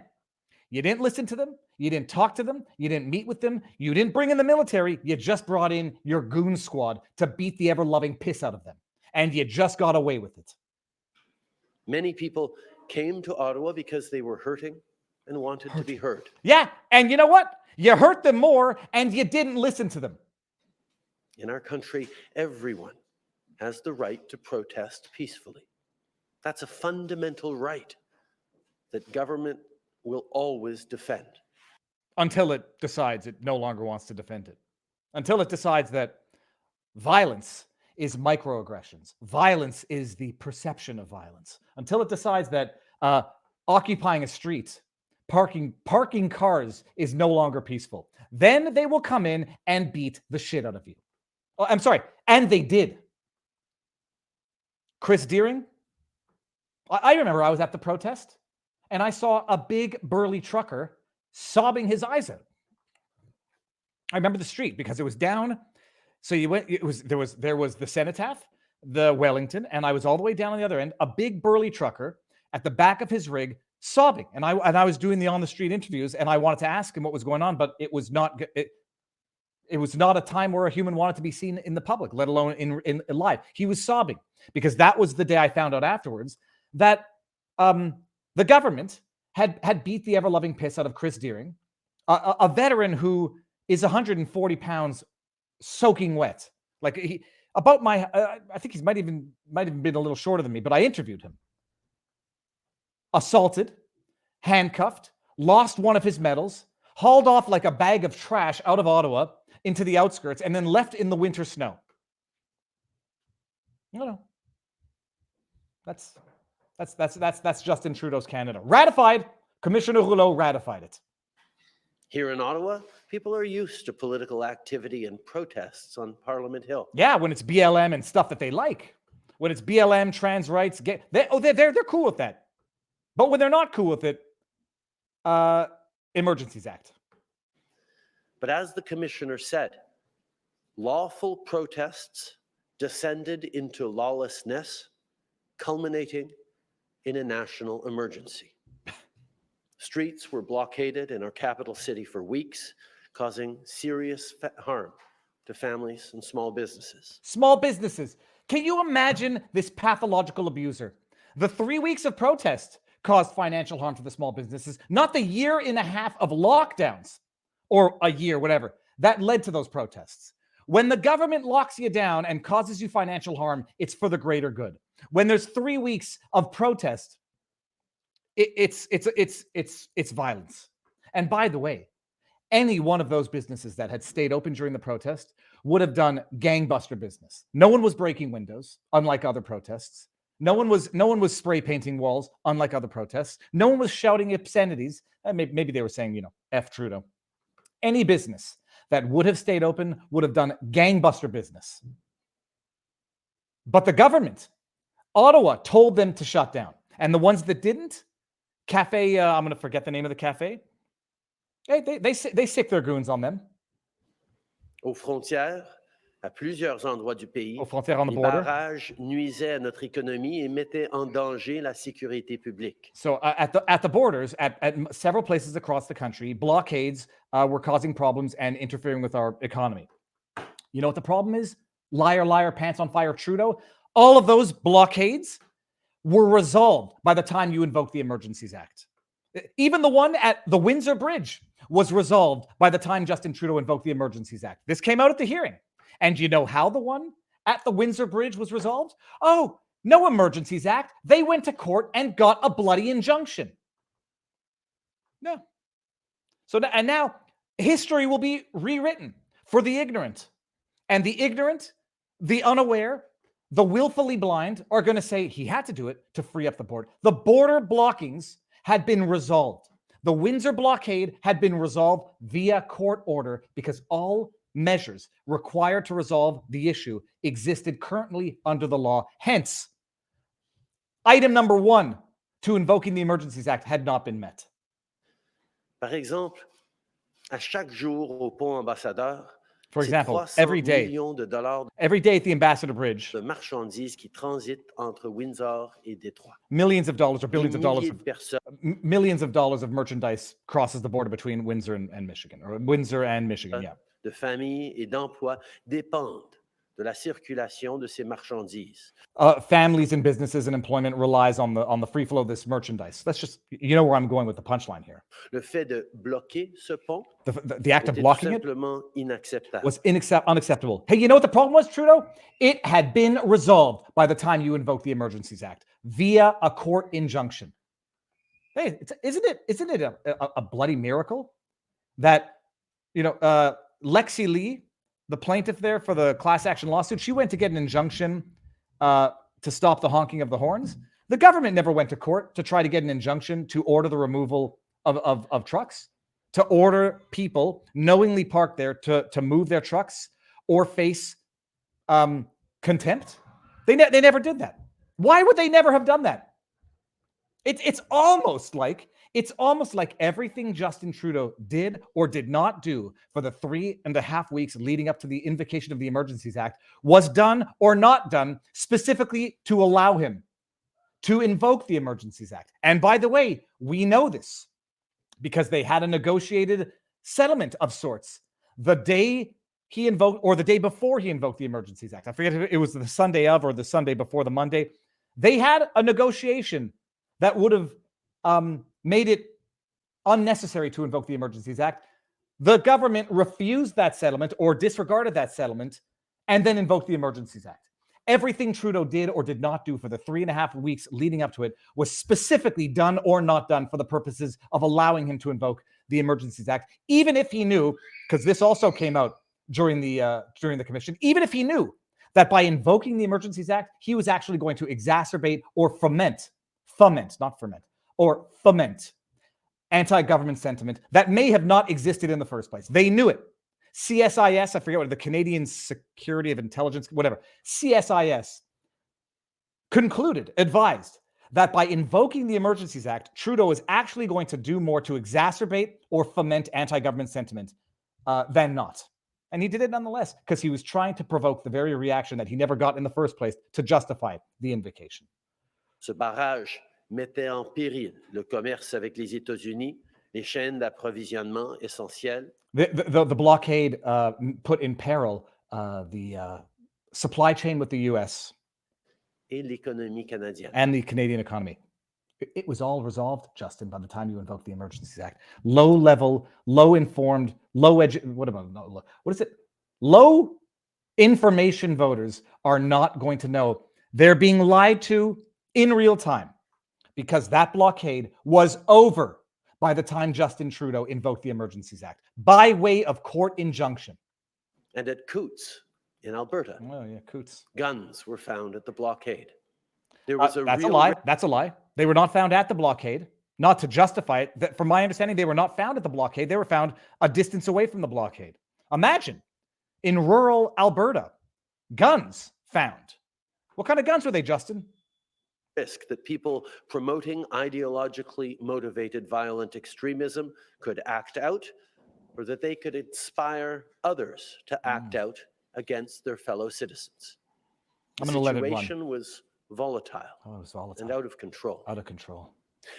S3: you didn't listen to them. You didn't talk to them. You didn't meet with them. You didn't bring in the military. You just brought in your goon squad to beat the ever-loving piss out of them. And you just got away with it.
S4: Many people came to Ottawa because they were hurting and wanted to be heard.
S3: Yeah, and you know what? You hurt them more and you didn't listen to them.
S4: In our country, everyone has the right to protest peacefully. That's a fundamental right that government will always defend.
S3: Until it decides it no longer wants to defend it. Until it decides that violence is microaggressions. Violence is the perception of violence. Until it decides that occupying a street, parking cars is no longer peaceful. Then they will come in and beat the shit out of you. Oh, I'm sorry. And they did. Chris Deering, I remember I was at the protest and I saw a big burly trucker sobbing his eyes out. I remember the street because it was down. So you went, there was the Cenotaph, the Wellington, and I was all the way down on the other end, a big burly trucker at the back of his rig sobbing. And I was doing the on the street interviews and I wanted to ask him what was going on, but it was not a time where a human wanted to be seen in the public, let alone in live. He was sobbing because that was the day I found out afterwards that the government had beat the ever-loving piss out of Chris Deering, a veteran who is 140 pounds soaking wet. Like I think he might even been a little shorter than me, but I interviewed him. Assaulted, handcuffed, lost one of his medals, hauled off like a bag of trash out of Ottawa into the outskirts, and then left in the winter snow. No. That's Justin Trudeau's Canada. Ratified. Commissioner Rouleau ratified it.
S4: Here in Ottawa, people are used to political activity and protests on Parliament Hill.
S3: Yeah, when it's BLM and stuff that they like. When it's BLM, trans rights, they're cool with that. But when they're not cool with it, Emergencies Act.
S4: But as the commissioner said, lawful protests descended into lawlessness, culminating in a national emergency. Streets were blockaded in our capital city for weeks, causing serious harm to families and small businesses.
S3: Small businesses. Can you imagine this pathological abuser? The 3 weeks of protest caused financial harm to the small businesses, not the year and a half of lockdowns, or a year, whatever, that led to those protests. When the government locks you down and causes you financial harm, it's for the greater good. When there's 3 weeks of protest, it's violence. And by the way, any one of those businesses that had stayed open during the protest would have done gangbuster business. No one was breaking windows, unlike other protests. No one was spray painting walls, unlike other protests. No one was shouting obscenities. Maybe they were saying, F Trudeau. Any business that would have stayed open would have done gangbuster business. But the government, Ottawa, told them to shut down. And the ones that didn't, cafe, I'm going to forget the name of the cafe. Hey, they sick their goons on them.
S4: Aux frontières, à plusieurs endroits du pays,
S3: Aux frontières on the
S4: les
S3: border.
S4: barrages nuisaient à notre économie et mettaient en danger la sécurité publique.
S3: So at the borders, at several places across the country, blockades were causing problems and interfering with our economy. You know what the problem is? Liar, liar, pants on fire, Trudeau. All of those blockades were resolved by the time you invoked the Emergencies Act. Even the one at the Windsor Bridge was resolved by the time Justin Trudeau invoked the Emergencies Act. This came out at the hearing. And you know how the one at the Windsor Bridge was resolved? Oh, no Emergencies Act. They went to court and got a bloody injunction. No. So now history will be rewritten for the ignorant. And the ignorant, the unaware, the willfully blind are going to say he had to do it to free up the border. The border blockings had been resolved. The Windsor blockade had been resolved via court order because all measures required to resolve the issue existed currently under the law. Hence, item number 1 to invoking the Emergencies Act had not been met.
S4: Par exemple, à chaque jour au pont ambassadeur,
S3: For
S4: c'est
S3: example,
S4: 300
S3: every day
S4: millions de dollars
S3: at the Ambassador Bridge,
S4: de marchandises qui transitent entre Windsor et Détroit.
S3: millions of dollars or billions
S4: Des
S3: of dollars,
S4: milliers de personnes
S3: millions of dollars of merchandise crosses the border between Windsor and Michigan, or Windsor and Michigan, yeah.
S4: de familles et d'emplois dépendent de la circulation de ces marchandises.
S3: Families and businesses and employment relies on the free flow of this merchandise. That's just, you know where I'm going with the punchline here.
S4: Le fait de bloquer ce pont
S3: The act of
S4: était tout
S3: blocking it
S4: simplement inacceptable.
S3: was unacceptable. Hey, you know what the problem was, Trudeau? It had been resolved by the time you invoked the Emergencies Act via a court injunction. Hey, isn't it a bloody miracle that, Lexi Lee, the plaintiff there for the class action lawsuit, she went to get an injunction to stop the honking of the horns. The government never went to court to try to get an injunction to order the removal of trucks, to order people knowingly parked there to move their trucks or face contempt. They never did that. Why would they never have done that? It's almost like everything Justin Trudeau did or did not do for the 3.5 weeks leading up to the invocation of the Emergencies Act was done or not done specifically to allow him to invoke the Emergencies Act. And by the way, we know this because they had a negotiated settlement of sorts the day he invoked, or the day before he invoked the Emergencies Act. I forget if it was the Sunday of or the Sunday before the Monday. They had a negotiation that would have made it unnecessary to invoke the Emergencies Act. The government refused that settlement or disregarded that settlement and then invoked the Emergencies Act. Everything Trudeau did or did not do for the 3.5 weeks leading up to it was specifically done or not done for the purposes of allowing him to invoke the Emergencies Act, even if he knew, because this also came out during the commission, even if he knew that by invoking the Emergencies Act, he was actually going to exacerbate or foment anti-government sentiment that may have not existed in the first place. They knew it. CSIS, I forget what, the Canadian Security of Intelligence, whatever. CSIS advised that by invoking the Emergencies Act, Trudeau is actually going to do more to exacerbate or foment anti-government sentiment than not. And he did it nonetheless because he was trying to provoke the very reaction that he never got in the first place to justify the invocation.
S4: Ce barrage mettait en péril le commerce avec les États-Unis, les chaînes d'approvisionnement essentielles.
S3: The blockade put in peril the supply chain with the U.S.
S4: et l'économie canadienne.
S3: And the Canadian economy. It was all resolved, Justin, by the time you invoked the Emergencies Act. Low-level, low-informed, low information voters are not going to know they're being lied to in real time, because that blockade was over by the time Justin Trudeau invoked the Emergencies Act by way of court injunction.
S4: And at Coutts in Alberta,
S3: Oh, yeah, Coutts.
S4: guns were found at the blockade. There was
S3: That's a lie. That's a lie. They were not found at the blockade. Not to justify it. That, from my understanding, they were not found at the blockade. They were found a distance away from the blockade. Imagine, in rural Alberta, guns found. What kind of guns were they, Justin?
S4: risk that people promoting ideologically motivated violent extremism could act out, or that they could inspire others to act out against their fellow citizens.
S3: I'm
S4: The
S3: going to let it run.
S4: situation was volatile
S3: Oh, it was volatile.
S4: and out of control.
S3: Out of control.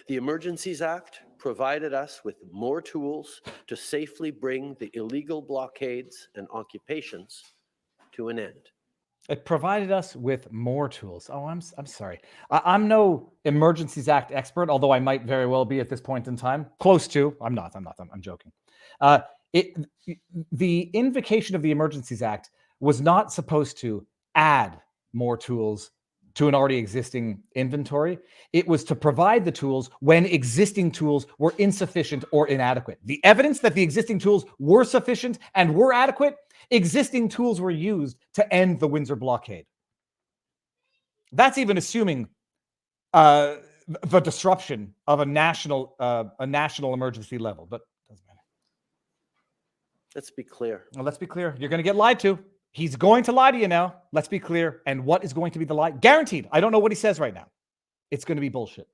S4: The Emergencies Act provided us with more tools to safely bring the illegal blockades and occupations to an end.
S3: It provided us with more tools. Oh, I'm sorry. I'm no Emergencies Act expert, although I might very well be at this point in time. Close to. I'm not. I'm joking. The invocation of the Emergencies Act was not supposed to add more tools to an already existing inventory. It was to provide the tools when existing tools were insufficient or inadequate. The evidence that the existing tools were sufficient and were adequate, existing tools were used to end the Windsor blockade. That's even assuming the disruption of a national emergency level, but it doesn't matter.
S4: Let's be clear.
S3: Well, let's be clear. You're going to get lied to. He's going to lie to you now. Let's be clear. And what is going to be the lie? Guaranteed. I don't know what he says right now. It's going to be bullshit.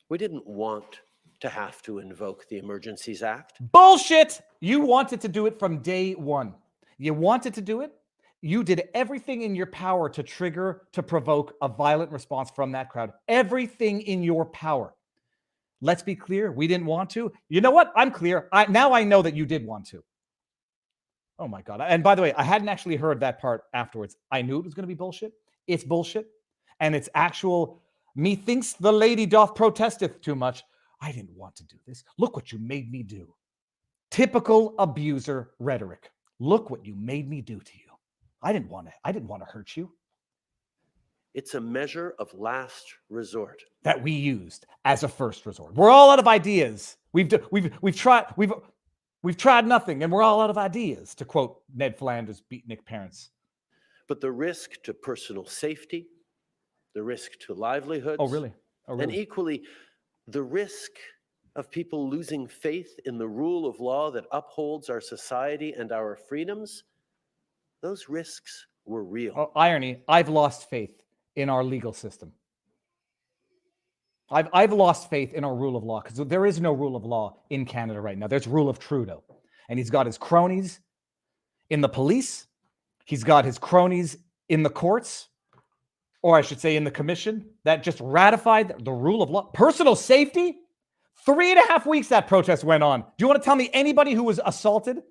S4: We didn't want to have to invoke the Emergencies Act.
S3: Bullshit! You wanted to do it from day one. You wanted to do it. You did everything in your power to trigger, to provoke a violent response from that crowd. Everything in your power. Let's be clear. We didn't want to. You know what? I'm clear. Now I know that you did want to. Oh my God. And by the way, I hadn't actually heard that part afterwards. I knew it was going to be bullshit. It's bullshit. And it's actual, methinks the lady doth protesteth too much. I didn't want to do this. Look what you made me do. Typical abuser rhetoric. Look what you made me do to you. I didn't want to hurt you.
S2: It's a measure of last resort
S3: That we used as a first resort. We're all out of ideas. We've tried nothing, and we're all out of ideas, to quote Ned Flanders' beatnik parents.
S4: But the risk to personal safety, the risk to livelihoods,
S3: Oh, really?
S4: and equally the risk of people losing faith in the rule of law that upholds our society and our freedoms, those risks were real.
S3: Oh, irony, I've lost faith in our legal system. I've lost faith in our rule of law, because there is no rule of law in Canada right now. There's rule of Trudeau. And he's got his cronies in the police. He's got his cronies in the courts, or I should say in the commission, that just ratified the rule of law. Personal safety? 3.5 weeks that protest went on. Do you want to tell me anybody who was assaulted?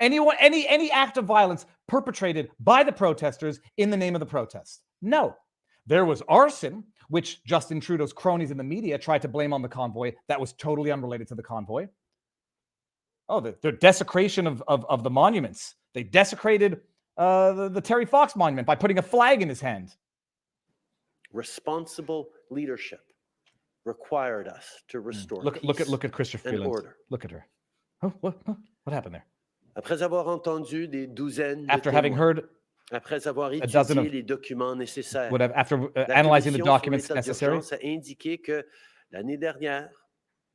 S3: Anyone, any act of violence perpetrated by the protesters in the name of the protest? No. There was arson, which Justin Trudeau's cronies in the media tried to blame on the convoy. That was totally unrelated to the convoy. Oh, the desecration of the monuments. They desecrated the Terry Fox monument by putting a flag in his hand.
S4: Responsible leadership required us to restore
S3: Look at Christopher
S4: and
S3: Freeland.
S4: order.
S3: Look at her. Oh, what happened there?
S4: Après avoir entendu des douzaines de
S3: After having
S4: témoins,
S3: heard
S4: après avoir
S3: a dozen
S4: étudié
S3: of
S4: les documents nécessaires,
S3: after
S4: la
S3: analyzing the
S4: Commission sur
S3: documents
S4: l'état
S3: necessary,
S4: d'urgence a indiqué que l'année dernière,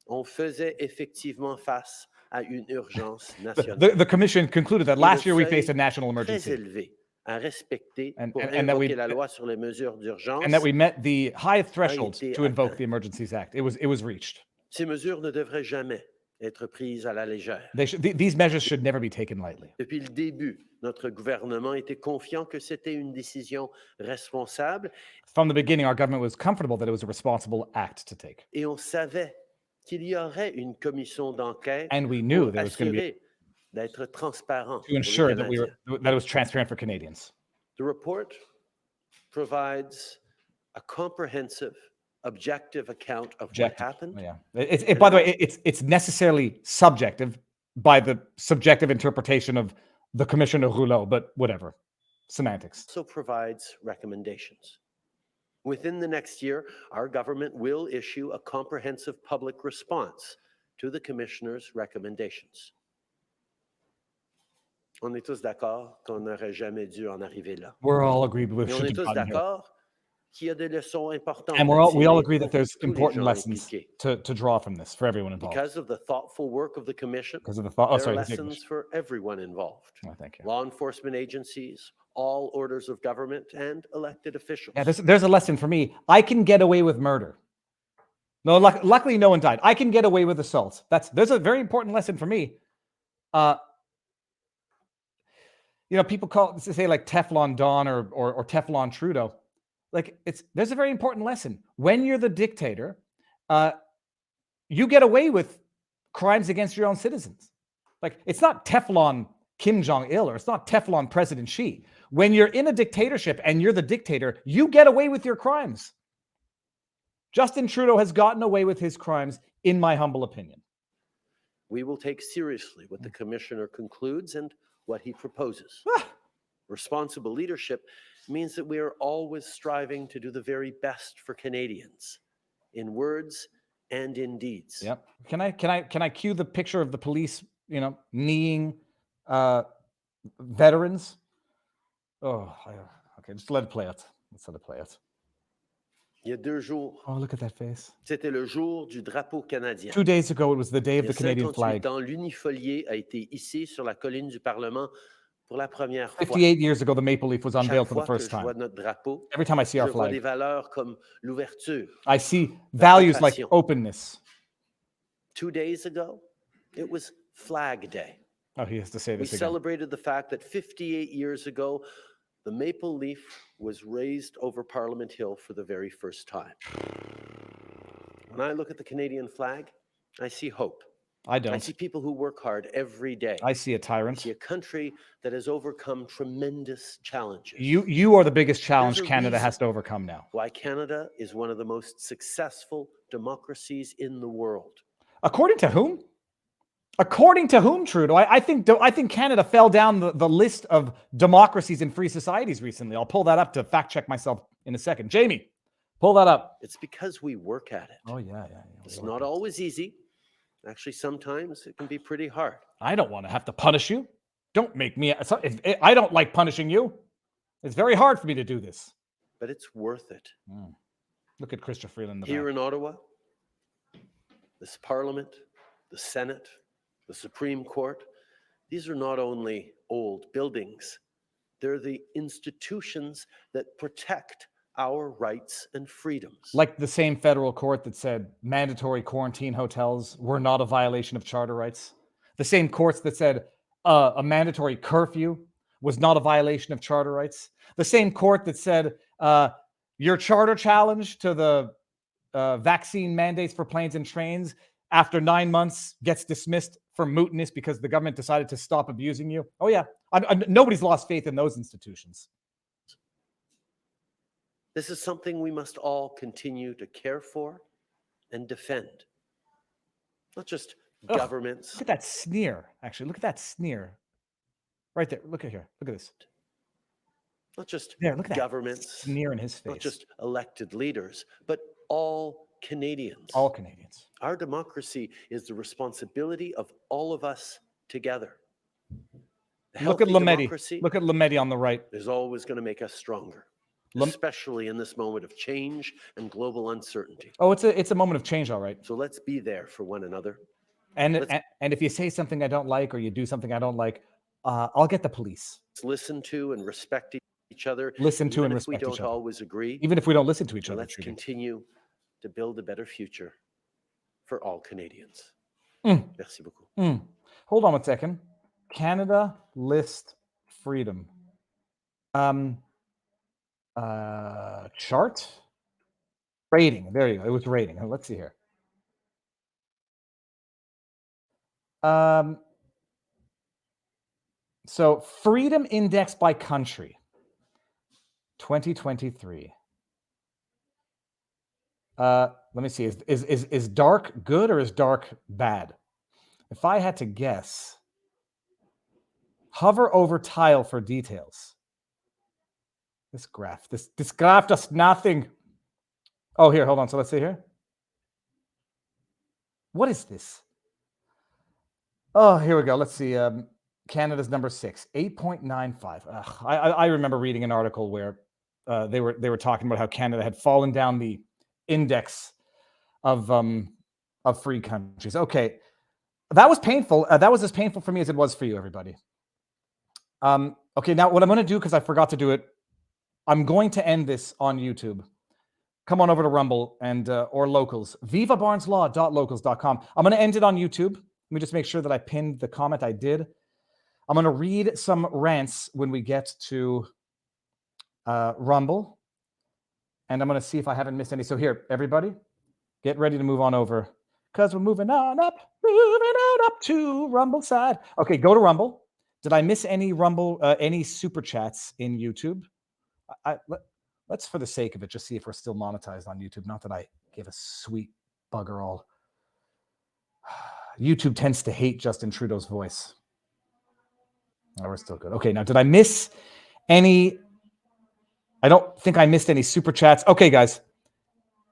S4: on faisait effectivement face à une urgence nationale
S3: the commission concluded that last year we faced a national
S4: très
S3: emergency
S4: élevé à respecter
S3: And-
S4: pour
S3: and that we-
S4: invoquer la loi sur les mesures d'urgence.
S3: and that we met the high threshold
S4: été
S3: to invoke
S4: atteint.
S3: the Emergencies Act. It was reached.
S4: Ces mesures ne devraient jamais être prises à la légère.
S3: These measures should never be taken lightly.
S4: Depuis le début, notre gouvernement était confiant que c'était une décision responsable
S3: From the beginning, our government was comfortable that it was a responsible act to take.
S4: et on savait qu'il y aurait une commission d'enquête
S3: And we knew
S4: pour
S3: there was going to be,
S4: assurer d'être transparent
S3: to
S4: pour les
S3: ensure that
S4: Canadiens.
S3: that it was transparent for Canadians.
S4: The report provides a comprehensive, objective account of what happened.
S3: Yeah. By the way, it's necessarily subjective by the subjective interpretation of the Commissioner Rouleau, but whatever. Semantics.
S4: also provides recommendations. Within the next year, our government will issue a comprehensive public response to the Commissioner's recommendations. On est tous d'accord qu'on n'aurait jamais dû en arriver là.
S3: We're all agreed we
S4: Mais on
S3: should
S4: est
S3: have
S4: tous
S3: gotten here.
S4: d'accord qu'il y a des leçons importantes
S3: And
S4: à
S3: we all
S4: tirer
S3: agree that
S4: pour
S3: there's
S4: tous les
S3: important
S4: gens
S3: lessons
S4: impliqués.
S3: to draw from this for everyone involved.
S4: Because of the thoughtful work of the Commission,
S3: Because of the thought. Oh,
S4: there
S3: sorry.
S4: are
S3: the big
S4: lessons
S3: issue.
S4: for everyone involved.
S3: Oh, thank you.
S4: Law enforcement agencies, all orders of government, and elected officials.
S3: Yeah, there's a lesson for me. I can get away with murder. No, luckily no one died. I can get away with assault. There's a very important lesson for me. People say like Teflon Don or Teflon Trudeau. Like there's a very important lesson. When you're the dictator, you get away with crimes against your own citizens. Like it's not Teflon Kim Jong-il or it's not Teflon President Xi. When you're in a dictatorship and you're the dictator, you get away with your crimes. Justin Trudeau has gotten away with his crimes, in my humble opinion.
S4: We will take seriously what the Commissioner concludes and what he proposes. Responsible leadership means that we are always striving to do the very best for Canadians, in words and in deeds.
S3: Yep. Can I cue the picture of the police, kneeing veterans? Oh, okay. Just let it play out. Let's let it play out.
S4: Il y a 2 jours,
S3: Oh, look at that face.
S4: c'était le jour du drapeau canadien.
S3: 2 days ago, it was the day of
S4: Il y
S3: the
S4: a
S3: Canadian
S4: 58
S3: flag.
S4: ans, l'unifolié a été hissé sur la colline du Parlement pour la première fois.
S3: 58 years ago, the maple leaf was unveiled
S4: Chaque
S3: for the
S4: fois que
S3: first
S4: je vois
S3: time.
S4: notre drapeau,
S3: Every time I see
S4: je
S3: our
S4: vois des
S3: flag,
S4: valeurs comme l'ouverture.
S3: I see values like
S4: compassion.
S3: openness.
S4: 2 days ago, it was Flag Day.
S3: Oh, he has to say
S4: We
S3: this again.
S4: celebrated the fact that 58 years ago, the maple leaf was raised over Parliament Hill for the very first time. When I look at the Canadian flag, I see hope.
S3: I
S4: I
S3: don't.
S4: see people who work hard every day.
S3: I see a
S4: I
S3: tyrant.
S4: see a country that has overcome tremendous challenges.
S3: You are the biggest challenge
S4: There's a
S3: Canada
S4: reason
S3: has to overcome now.
S4: Why Canada is one of the most successful democracies in the world.
S3: According to whom? According to whom, Trudeau? I think Canada fell down the list of democracies and free societies recently. I'll pull that up to fact check myself in a second. Jamie, pull that up.
S4: It's because we work at it.
S3: Oh, yeah.
S4: It's not always easy. Actually, sometimes it can be pretty hard.
S3: I don't want to have to punish you. Don't make me. I don't like punishing you. It's very hard for me to do this.
S4: But it's worth it.
S3: Look at Christopher Freeland in the
S4: Here
S3: back.
S4: in Ottawa, this Parliament, the Senate, the Supreme Court, these are not only old buildings, they're the institutions that protect our rights and freedoms.
S3: Like the same federal court that said mandatory quarantine hotels were not a violation of charter rights. The same courts that said a mandatory curfew was not a violation of charter rights. The same court that said your charter challenge to the vaccine mandates for planes and trains after 9 months gets dismissed for mootness because the government decided to stop abusing you. Oh, yeah. Nobody's lost faith in those institutions.
S4: This is something we must all continue to care for and defend. Not just governments.
S3: Look at that sneer, actually. Look at that sneer. Right there. Look at here. Look at this.
S4: Not just
S3: There, look at that
S4: governments,
S3: sneer in his face.
S4: not just elected leaders, but all Canadians.
S3: All Canadians.
S4: Our democracy is the responsibility of all of us together.
S3: Look at
S4: Healthy
S3: Lametti.
S4: democracy
S3: Look at Lametti on the right.
S4: is always going to make us stronger, especially in this moment of change and global uncertainty.
S3: Oh, it's a moment of change, all right.
S4: So let's be there for one another.
S3: And if you say something I don't like or you do something I don't like, I'll get the police.
S4: Let's listen to and respect each other.
S3: Listen to
S4: even
S3: and
S4: if
S3: respect
S4: we
S3: each
S4: don't
S3: other.
S4: always agree.
S3: Even if we don't listen to each
S4: And
S3: other.
S4: let's
S3: Trudy.
S4: continue to build a better future for all Canadians.
S3: Mm.
S4: Merci beaucoup.
S3: Hold on 1 second. Canada list freedom. Chart? Rating. There you go. It was rating. Let's see here. So freedom index by country. 2023. Let me see. Is dark good or is dark bad? If I had to guess, hover over tile for details. This graph does nothing. Oh, here, hold on. So let's see here. What is this? Oh, here we go. Let's see. Canada's number 6, 8.95. I remember reading an article where they were talking about how Canada had fallen down the index of free countries. Okay, that was painful. That was as painful for me as it was for you, everybody. Okay, now what I'm going to do, because I forgot to do it, I'm going to end this on YouTube. Come on over to Rumble and or Locals. vivabarneslaw.locals.com. I'm going to end it on YouTube. Let me just make sure that I pinned the comment. I did. I'm going to read some rants when we get to Rumble. And I'm going to see if I haven't missed any. So here, everybody, get ready to move on over. Because we're moving on up to Rumble side. Okay, go to Rumble. Did I miss any Rumble, any super chats in YouTube? Let's, for the sake of it, just see if we're still monetized on YouTube. Not that I give a sweet bugger all. YouTube tends to hate Justin Trudeau's voice. Oh, we're still good. Okay, now did I miss any? I don't think I missed any super chats. Okay, guys,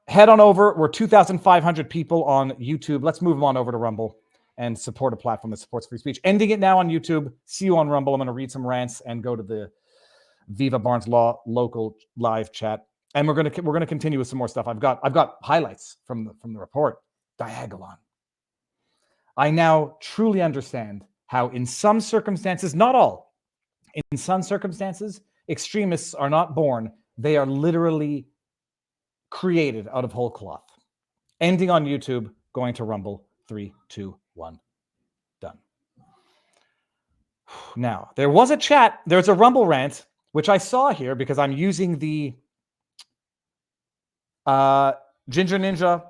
S3: head on over. We're 2,500 people on YouTube. Let's move on over to Rumble and support a platform that supports free speech. Ending it now on YouTube. See you on Rumble. I'm going to read some rants and go to the Viva Barnes Law local live chat, and we're gonna continue with some more stuff. I've got highlights from the report. Diagon. I now truly understand how, in some circumstances, not all, in some circumstances, extremists are not born; they are literally created out of whole cloth. Ending on YouTube, going to Rumble. 3, 2, 1, done. Now there was a chat. There's a Rumble rant, which I saw here because I'm using the Ginger Ninja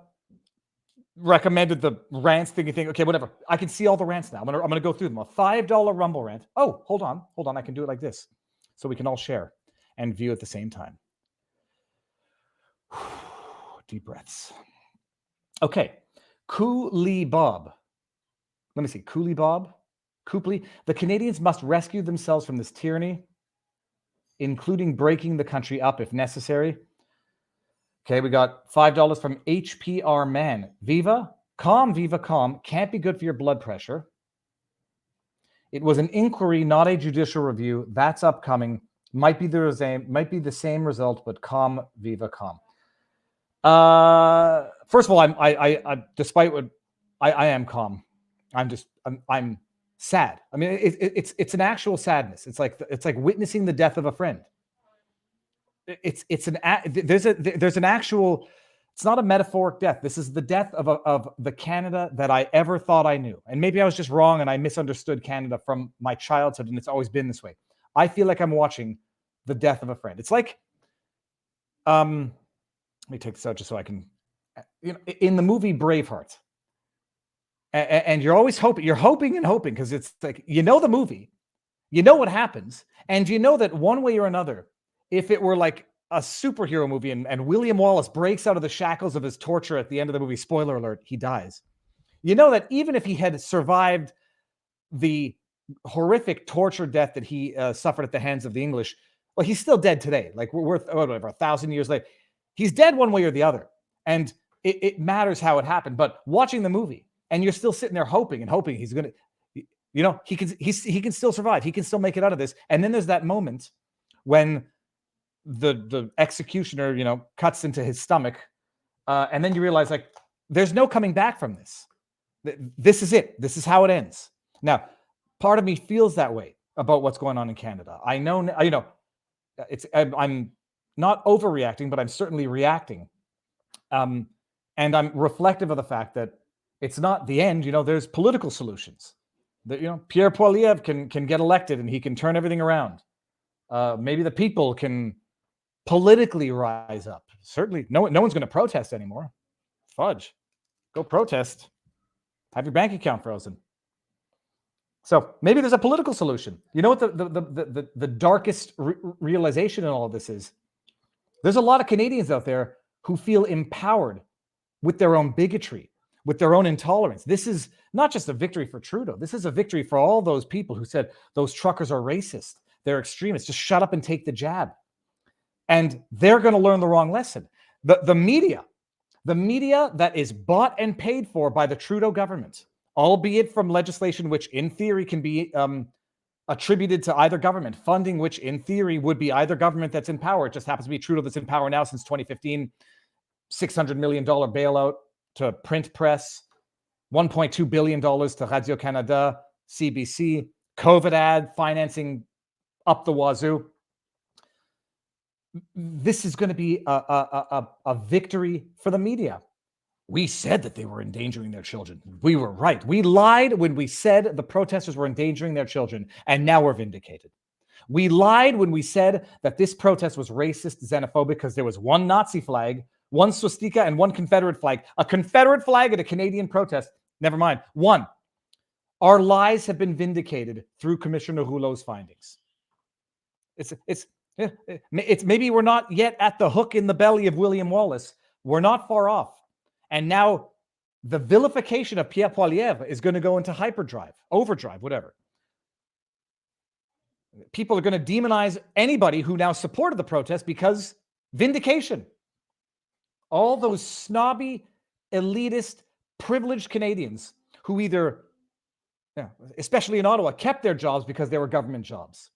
S3: recommended the rants thingy thing. Okay, whatever. I can see all the rants now. I'm gonna go through them. A $5 Rumble rant. Oh, hold on. I can do it like this, so we can all share and view at the same time. Deep breaths. Okay, Cooley Bob. Let me see. Cooley Bob. Cooley. The Canadians must rescue themselves from this tyranny, including breaking the country up if necessary. Okay, we got $5 from HPR Man. Viva calm, can't be good for your blood pressure. It was an inquiry, not a judicial review. That's upcoming. Might be the same result, but calm, Viva calm. First of all, I despite what I am calm. I'm sad. I mean, it's an actual sadness. It's like witnessing the death of a friend. There's an actual. It's not a metaphoric death. This is the death of the Canada that I ever thought I knew. And maybe I was just wrong and I misunderstood Canada from my childhood, and it's always been this way. I feel like I'm watching the death of a friend. It's like, let me take this out just so I can, in the movie Braveheart. And you're always hoping, because it's like, the movie, what happens. And that one way or another, if it were like a superhero movie and William Wallace breaks out of the shackles of his torture at the end of the movie, spoiler alert, he dies. That even if he had survived the horrific torture death that he suffered at the hands of the English, well, he's still dead today. Like we're whatever, 1,000 years later. He's dead one way or the other. And it matters how it happened. But watching the movie, and you're still sitting there hoping he's going to, he can still survive. He can still make it out of this. And then there's that moment when the executioner, cuts into his stomach. And then you realize, like, there's no coming back from this. This is it. This is how it ends. Now, part of me feels that way about what's going on in Canada. I know, I'm not overreacting, but I'm certainly reacting. And I'm reflective of the fact that it's not the end. There's political solutions. That, Pierre Poilievre can get elected and he can turn everything around. Maybe the people can politically rise up. Certainly, no one's going to protest anymore. Fudge. Go protest. Have your bank account frozen. So maybe there's a political solution. You know what the darkest realization in all of this is? There's a lot of Canadians out there who feel empowered with their own bigotry, with their own intolerance. This is not just a victory for Trudeau. This is a victory for all those people who said those truckers are racist. They're extremists. Just shut up and take the jab. And they're going to learn the wrong lesson. The media that is bought and paid for by the Trudeau government, albeit from legislation which in theory can be attributed to either government, funding which in theory would be either government that's in power. It just happens to be Trudeau that's in power now since 2015. $600 million bailout to print press, $1.2 billion to Radio-Canada, CBC, COVID ad financing up the wazoo. This is going to be a victory for the media. We said that they were endangering their children. We were right. We lied when we said the protesters were endangering their children, and now we're vindicated. We lied when we said that this protest was racist, xenophobic, because there was one Nazi flag, one swastika, and one Confederate flag. A Confederate flag at a Canadian protest. Never mind. One. Our lies have been vindicated through Commissioner Rouleau's findings. It's maybe we're not yet at the hook in the belly of William Wallace. We're not far off. And now the vilification of Pierre Poilievre is going to go into hyperdrive, overdrive, whatever. People are going to demonize anybody who now supported the protest because vindication. All those snobby, elitist, privileged Canadians who either, especially in Ottawa, kept their jobs because they were government jobs,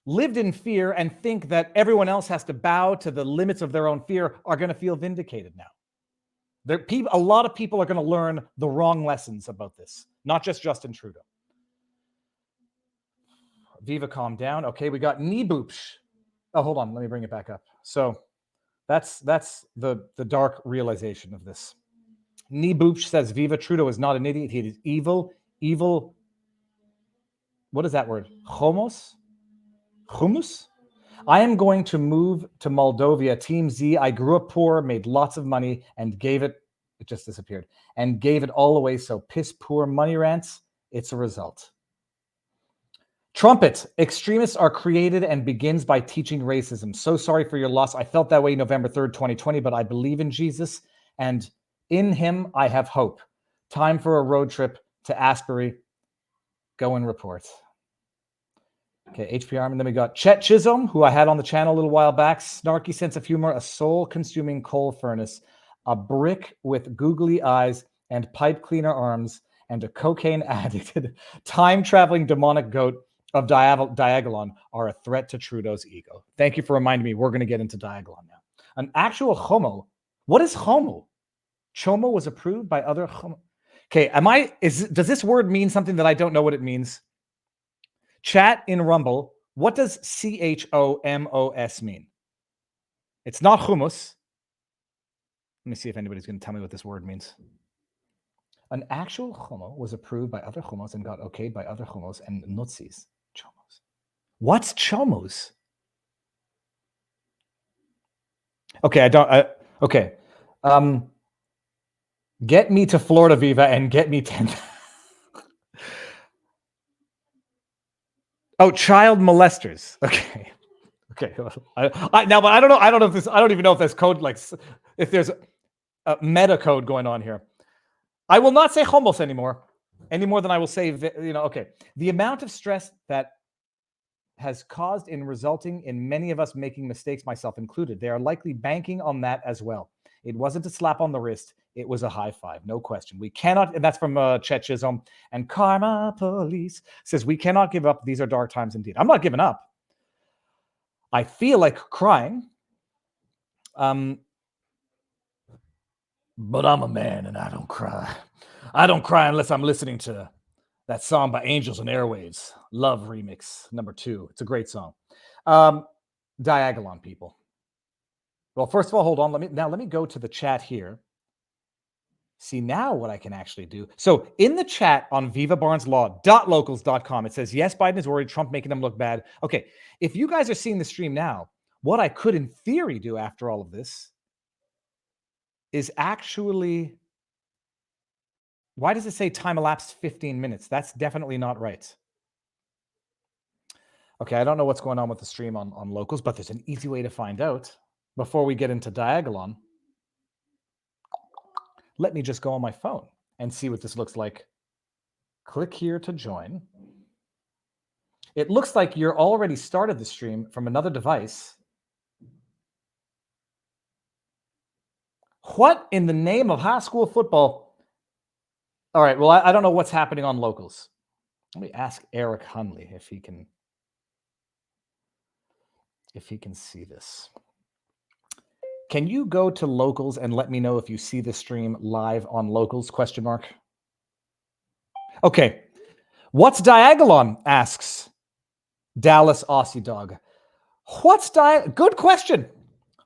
S3: lived in fear and think that everyone else has to bow to the limits of their own fear, are going to feel vindicated now. A lot of people are going to learn the wrong lessons about this, not just Justin Trudeau. Viva, calm down. Okay, we got Niboopsh. Oh, hold on. Let me bring it back up. So that's the dark realization of this. Niboopsh says, Viva, Trudeau is not an idiot. He is evil. Evil. What is that word? Homos? Humus? I am going to move to Moldova. Team Z. I grew up poor, made lots of money, and gave it just disappeared, and gave it all away. So piss poor money rants. It's a result. Trumpet. Extremists are created and begins by teaching racism. So sorry for your loss. I felt that way November 3rd, 2020, but I believe in Jesus, and in him I have hope. Time for a road trip to Asbury. Go and report. Okay, HPR. And then we got Chet Chisholm, who I had on the channel a little while back. Snarky sense of humor, a soul-consuming coal furnace, a brick with googly eyes and pipe cleaner arms, and a cocaine-addicted, time-traveling demonic goat of Diagon are a threat to Trudeau's ego. Thank you for reminding me. We're going to get into Diagon now. An actual homo. What is homo? Chomo was approved by other homo. Okay, does this word mean something that I don't know what it means? Chat in Rumble, what does CHOMOS mean? It's not hummus. Let me see if anybody's going to tell me what this word means. An actual homo was approved by other homos and got okayed by other homos and Nazis. Chomos. What's chomos? Okay, okay. Get me to Florida, Viva, and get me 10. Oh, child molesters. Okay. Okay. Now, but I don't know. I don't even know if there's code, like if there's a meta code going on here. I will not say homos anymore, any more than I will say, okay. The amount of stress that has caused in resulting in many of us making mistakes, myself included, they are likely banking on that as well. It wasn't a slap on the wrist. It was a high five. No question. We cannot, and that's from Chet Chisholm. And Karma Police says, we cannot give up. These are dark times indeed. I'm not giving up. I feel like crying. But I'm a man and I don't cry. I don't cry unless I'm listening to that song by Angels and Airwaves. Love Remix, #2. It's a great song. Diagon, people. Well, first of all, hold on. Let me go to the chat here. See now what I can actually do. So in the chat on vivabarneslaw.locals.com, it says, yes, Biden is worried, Trump making them look bad. Okay, if you guys are seeing the stream now, what I could in theory do after all of this is actually, why does it say time elapsed 15 minutes? That's definitely not right. Okay, I don't know what's going on with the stream on locals, but there's an easy way to find out. Before we get into Diagon, let me just go on my phone and see what this looks like. Click here to join. It looks like you're already started the stream from another device. What in the name of high school football? All right, well, I don't know what's happening on locals. Let me ask Eric Hunley if he can see this. Can you go to locals and let me know if you see the stream live on locals, ? Okay. What's Diagon? Asks Dallas Aussie Dog. Good question.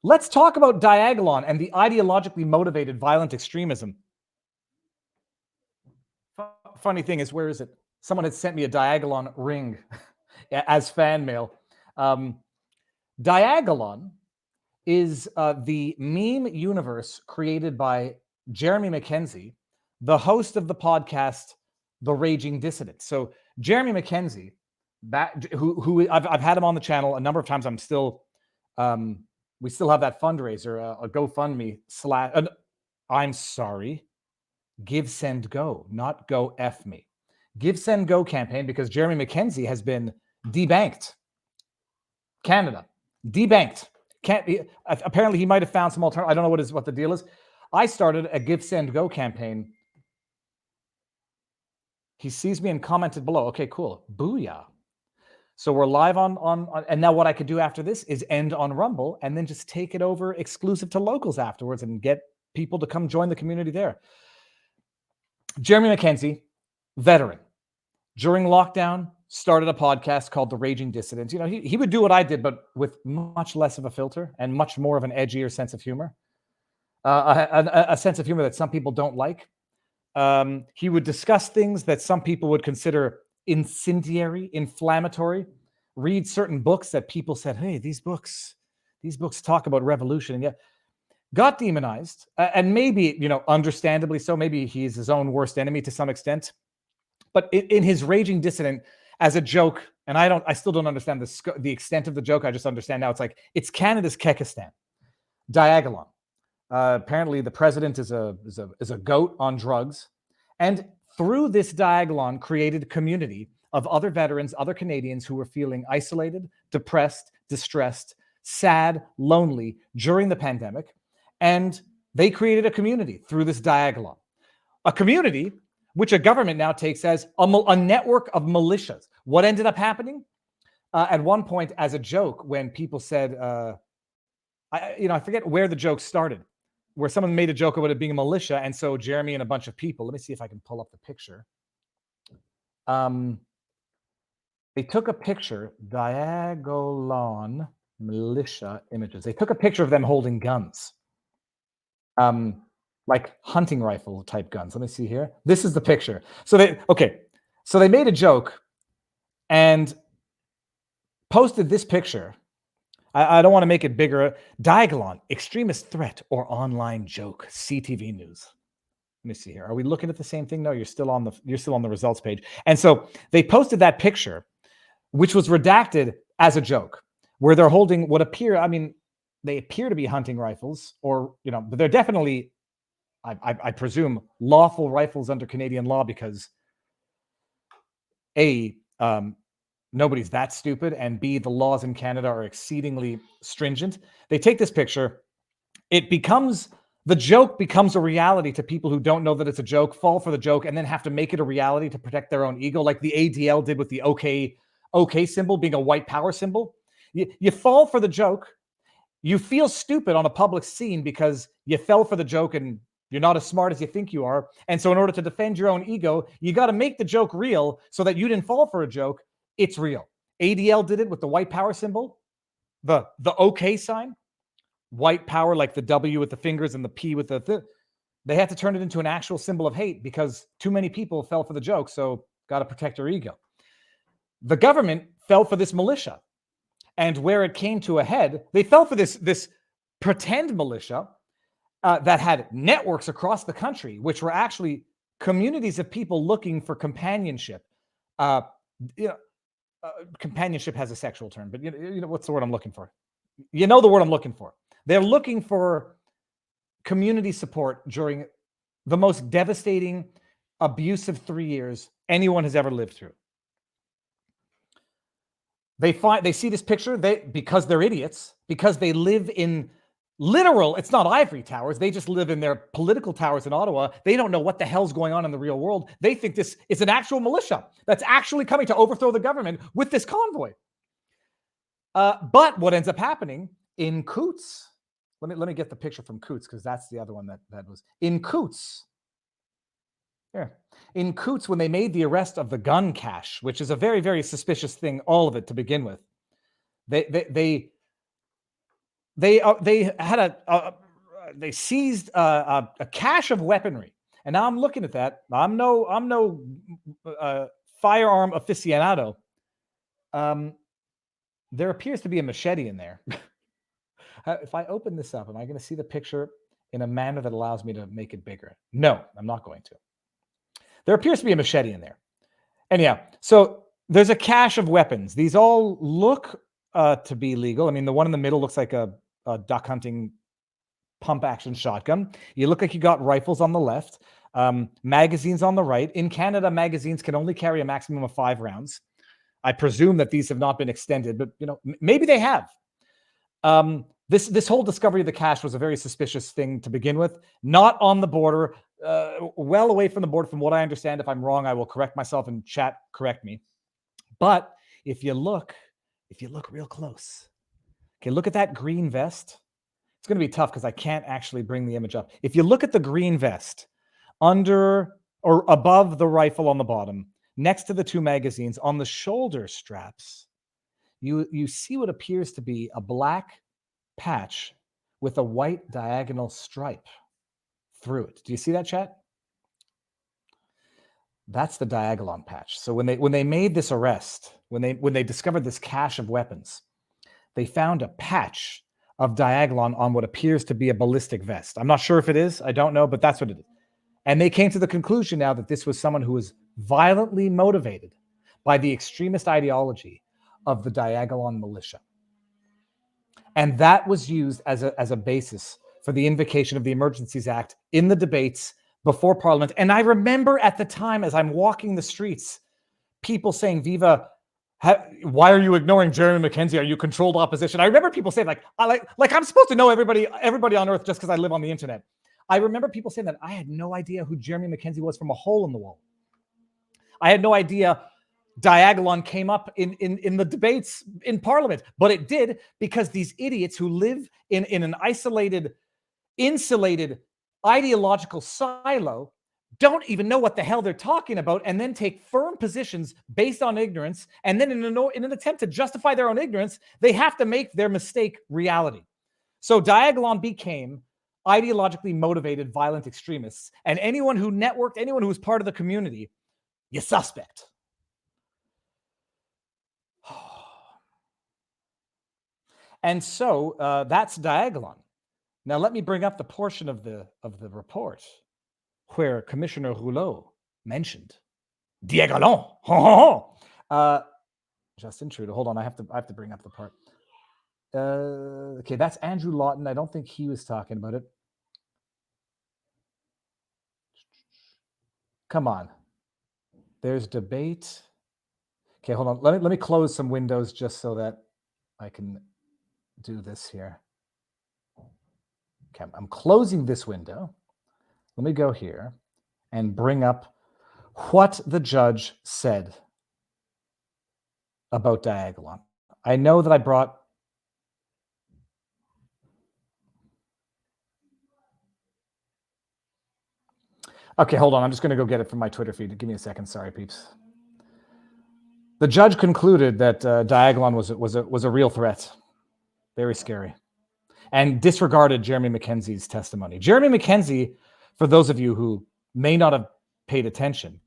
S3: Let's talk about Diagon and the ideologically motivated violent extremism. Funny thing is, where is it? Someone had sent me a Diagon ring as fan mail. Diagon is the meme universe created by Jeremy Mackenzie, the host of the podcast The Raging Dissident. So Jeremy Mackenzie, who I've had him on the channel a number of times. We still have that fundraiser, a GoFundMe / I'm sorry, Give Send Go, not Go F Me. Give Send Go campaign, because Jeremy Mackenzie has been debanked. Canada, debanked. Apparently he might have found some alternative. I don't know what the deal is. I started a Give Send Go campaign. He sees me and commented below. Okay, cool. Booyah. So we're live on and now what I could do after this is end on Rumble and then just take it over exclusive to locals afterwards and get people to come join the community there. Jeremy Mackenzie, veteran. During lockdown, started a podcast called The Raging Dissident. You know, he would do what I did, but with much less of a filter and much more of an edgier sense of humor. A sense of humor that some people don't like. He would discuss things that some people would consider incendiary, inflammatory, read certain books that people said, hey, these books talk about revolution, and yet got demonized. And maybe, you know, understandably so, maybe he's his own worst enemy to some extent. But in his Raging Dissident, as a joke, and I still don't understand the extent of the joke. I just understand now it's Canada's Kekistan. Diagon. Apparently the president is a goat on drugs. And through this Diagon created a community of other veterans, other Canadians who were feeling isolated, depressed, distressed, sad, lonely during the pandemic. And they created a community through this Diagon. A community which a government now takes as a network of militias. What ended up happening? At one point, as a joke, when people said, I forget where the joke started, where someone made a joke about it being a militia, and so Jeremy and a bunch of people, let me see if I can pull up the picture. They took a picture, Diagon militia images. They took a picture of them holding guns. Like hunting rifle type guns. Let me see here. This is the picture. So they made a joke and posted this picture. I don't want to make it bigger. Diagon, extremist threat or online joke. CTV News. Let me see here. Are we looking at the same thing? No, you're still on the results page. And so they posted that picture, which was redacted as a joke, where they're holding what appear, they appear to be hunting rifles, or, but they're definitely, I presume, lawful rifles under Canadian law, because A, nobody's that stupid, and B, the laws in Canada are exceedingly stringent. They take this picture, the joke becomes a reality to people who don't know that it's a joke, fall for the joke, and then have to make it a reality to protect their own ego, like the ADL did with the OK symbol being a white power symbol. You fall for the joke, you feel stupid on a public scene because you fell for the joke and you're not as smart as you think you are. And so in order to defend your own ego, you got to make the joke real so that you didn't fall for a joke. It's real. ADL did it with the white power symbol, the OK sign, white power, like the W with the fingers and the P with the they had to turn it into an actual symbol of hate because too many people fell for the joke. So got to protect their ego. The government fell for this militia. And where it came to a head, they fell for this pretend militia that had networks across the country, which were actually communities of people looking for companionship. Companionship has a sexual term, but you know what's the word I'm looking for? You know the word I'm looking for. They're looking for community support during the most devastating, abusive 3 years anyone has ever lived through. They see this picture, because they're idiots, because they live in literal, it's not ivory towers. They just live in their political towers in Ottawa. They don't know what the hell's going on in the real world. They think this is an actual militia that's actually coming to overthrow the government with this convoy. But what ends up happening in Coutts, let me get the picture from Coutts, because that's the other one that was in Coutts. Here. In Coutts, when they made the arrest of the gun cache, which is a very, very suspicious thing, all of it to begin with, they seized a cache of weaponry. And now I'm looking at that. I'm no firearm aficionado. There appears to be a machete in there. If I open this up, am I going to see the picture in a manner that allows me to make it bigger? No, I'm not going to. There appears to be a machete in there. Anyhow, so there's a cache of weapons. These all look to be legal. I mean, the one in the middle looks like a duck hunting pump action shotgun. You look like you got rifles on the left, magazines on the right. In Canada, magazines can only carry a maximum of 5 rounds. I presume that these have not been extended, but maybe they have. This whole discovery of the cache was a very suspicious thing to begin with. Not on the border, well away from the border, from what I understand. If I'm wrong, I will correct myself and chat correct me. But if you look real close, okay, look at that green vest. It's going to be tough because I can't actually bring the image up. If you look at the green vest under or above the rifle on the bottom, next to the 2 magazines on the shoulder straps, you see what appears to be a black patch with a white diagonal stripe through it. Do you see that, chat? That's the Diagon patch. So when they made this arrest, when they discovered this cache of weapons, they found a patch of Diagon on what appears to be a ballistic vest. I'm not sure if it is. I don't know, but that's what it is. And they came to the conclusion now that this was someone who was violently motivated by the extremist ideology of the Diagon militia. And that was used as a basis for the invocation of the Emergencies Act in the debates before Parliament. And I remember at the time, as I'm walking the streets, people saying, Viva, why are you ignoring Jeremy McKenzie? Are you controlled opposition? I remember people saying, like I'm supposed to know everybody on earth just because I live on the internet. I remember people saying that I had no idea who Jeremy McKenzie was from a hole in the wall. I had no idea Diagon came up in the debates in Parliament, but it did, because these idiots who live in an isolated, insulated ideological silo don't even know what the hell they're talking about, and then take firm positions based on ignorance, and then in an attempt to justify their own ignorance, they have to make their mistake reality. So Diagon became ideologically motivated violent extremists, and anyone who networked, anyone who was part of the community, you suspect. And so that's Diagon. Now let me bring up the portion of the report where Commissioner Rouleau mentioned Diagon. Justin Trudeau. Hold on, I have to bring up the part. Okay, that's Andrew Lawton. I don't think he was talking about it. Come on. There's debate. Okay, hold on. Let me close some windows just so that I can do this here. Okay, I'm closing this window. Let me go here and bring up what the judge said about Diagon. I know that I brought... Okay, hold on. I'm just going to go get it from my Twitter feed. Give me a second. Sorry, peeps. The judge concluded that Diagon was a real threat. Very scary. And disregarded Jeremy McKenzie's testimony. Jeremy McKenzie, for those of you who may not have paid attention,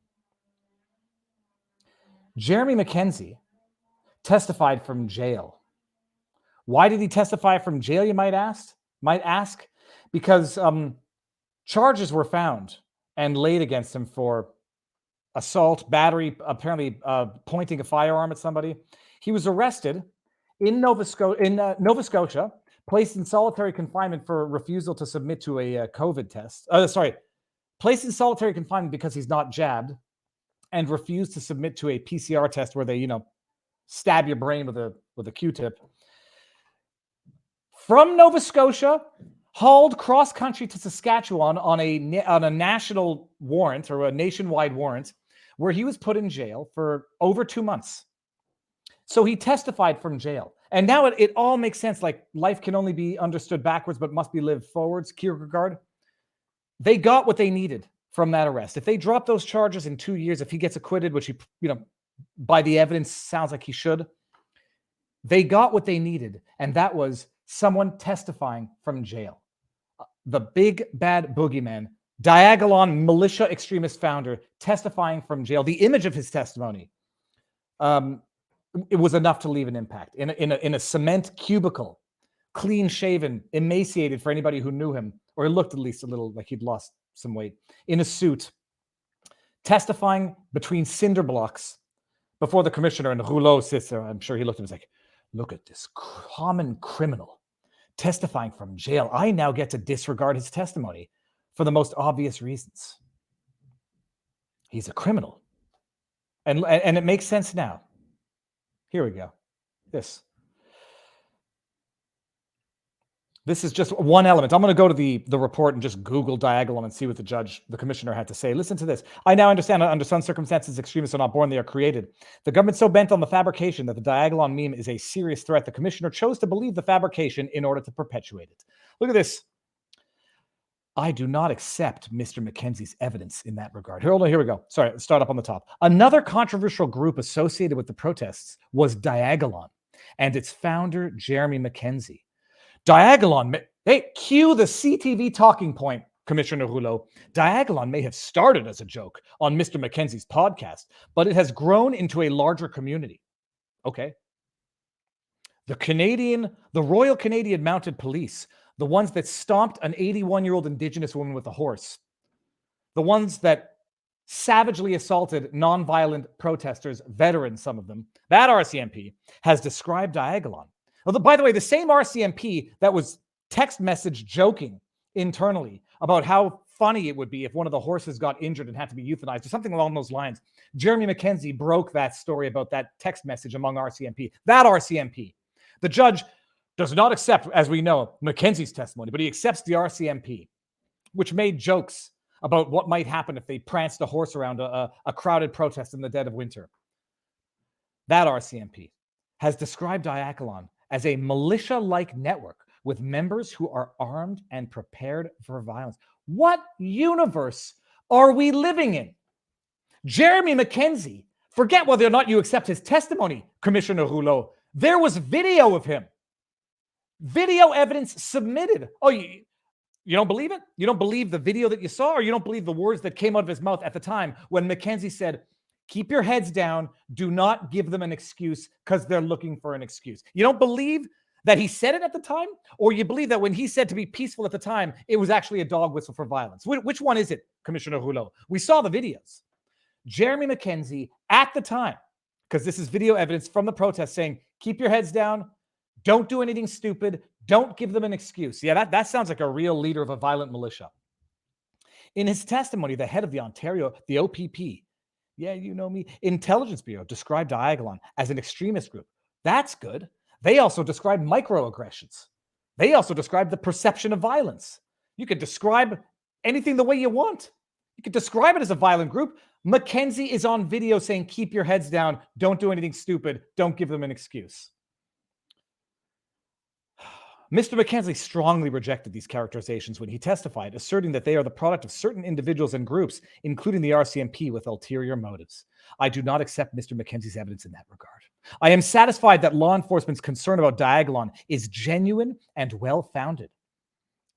S3: Jeremy McKenzie testified from jail. Why did he testify from jail, you might ask? Because charges were found and laid against him for assault, battery, apparently pointing a firearm at somebody. He was arrested in Nova Scotia, placed in solitary confinement for refusal to submit to a COVID test. Placed in solitary confinement because he's not jabbed, and refused to submit to a PCR test where they, stab your brain with a Q-tip. from Nova Scotia, hauled cross-country to Saskatchewan on a national warrant or a nationwide warrant, where he was put in jail for over 2 months. So he testified from jail. And now it all makes sense. Like, life can only be understood backwards, but must be lived forwards, Kierkegaard. They got what they needed from that arrest. If they drop those charges in 2 years, if he gets acquitted, which he, by the evidence sounds like he should, they got what they needed. And that was someone testifying from jail. The big bad boogeyman, Diagon militia extremist founder, testifying from jail. The image of his testimony, it was enough to leave an impact. In a cement cubicle, clean shaven, emaciated for anybody who knew him, or looked at least a little like he'd lost some weight, in a suit, testifying between cinder blocks before the commissioner. And Rouleau sits there. I'm sure he looked at him and was like, look at this common criminal testifying from jail. I now get to disregard his testimony for the most obvious reasons. He's a criminal. And it makes sense now. Here we go. This is just one element. I'm going to go to the report and just Google Diagon and see what the commissioner had to say. Listen to this. I now understand that under some circumstances, extremists are not born, they are created. The government so bent on the fabrication that the Diagon meme is a serious threat, the commissioner chose to believe the fabrication in order to perpetuate it. Look at this. I do not accept Mr. Mackenzie's evidence in that regard. Here we go. Sorry, let's start up on the top. Another controversial group associated with the protests was Diagon and its founder, Jeremy Mackenzie. Diagon, hey, cue the CTV talking point, Commissioner Rouleau. Diagon may have started as a joke on Mr. Mackenzie's podcast, but it has grown into a larger community. Okay. The Royal Canadian Mounted Police, the ones that stomped an 81-year-old Indigenous woman with a horse, the ones that savagely assaulted nonviolent protesters, veterans, some of them, that RCMP has described Diagon. Well, by the way, the same RCMP that was text message joking internally about how funny it would be if one of the horses got injured and had to be euthanized or something along those lines. Jeremy Mackenzie broke that story about that text message among RCMP. That RCMP. The judge does not accept, as we know, Mackenzie's testimony, but he accepts the RCMP, which made jokes about what might happen if they pranced a horse around a crowded protest in the dead of winter. That RCMP has described Diagon as a militia-like network with members who are armed and prepared for violence. What universe are we living in? Jeremy Mackenzie, forget whether or not you accept his testimony, Commissioner Rouleau. There was video of him. Video evidence submitted. Oh, you don't believe it? You don't believe the video that you saw, or you don't believe the words that came out of his mouth at the time when Mackenzie said, keep your heads down. Do not give them an excuse because they're looking for an excuse. You don't believe that he said it at the time? Or you believe that when he said to be peaceful at the time, it was actually a dog whistle for violence? Which one is it, Commissioner Rouleau? We saw the videos. Jeremy Mackenzie at the time, because this is video evidence from the protest saying, keep your heads down. Don't do anything stupid. Don't give them an excuse. Yeah, that sounds like a real leader of a violent militia. In his testimony, the head of the OPP, yeah, you know me, Intelligence Bureau described Diagon as an extremist group. That's good. They also described microaggressions. They also described the perception of violence. You could describe anything the way you want. You could describe it as a violent group. Mackenzie is on video saying, keep your heads down. Don't do anything stupid. Don't give them an excuse. Mr. Mackenzie strongly rejected these characterizations when he testified, asserting that they are the product of certain individuals and groups, including the RCMP, with ulterior motives. I do not accept Mr. Mackenzie's evidence in that regard. I am satisfied that law enforcement's concern about Diagon is genuine and well-founded.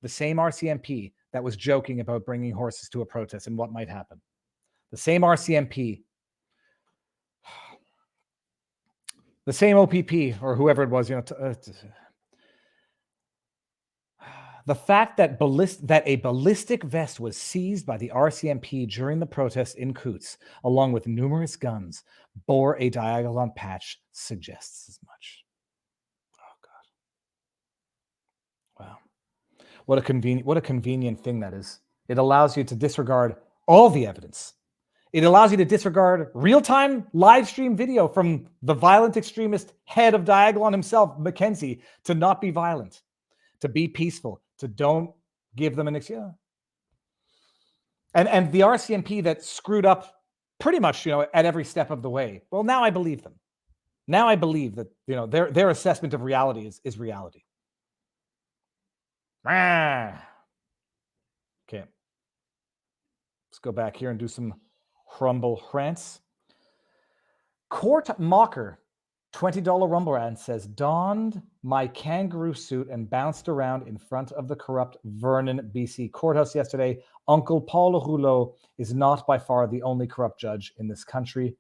S3: The same RCMP that was joking about bringing horses to a protest and what might happen. The same RCMP, the same OPP, or whoever it was, the fact that a ballistic vest was seized by the RCMP during the protest in Coutts, along with numerous guns, bore a Diagon patch suggests as much. Oh God! Wow, what a convenient thing that is. It allows you to disregard all the evidence. It allows you to disregard real-time live stream video from the violent extremist head of Diagon himself, Mackenzie, to not be violent. to be peaceful, to don't give them an excuse. And the RCMP that screwed up pretty much, at every step of the way. Well, now I believe them. Now I believe that, their assessment of reality is reality. Okay. Let's go back here and do some Rumble rants. Court Mocker, $20 Rumble rant says, donned my kangaroo suit and bounced around in front of the corrupt Vernon, BC courthouse yesterday. Uncle Paul Rouleau is not by far the only corrupt judge in this country.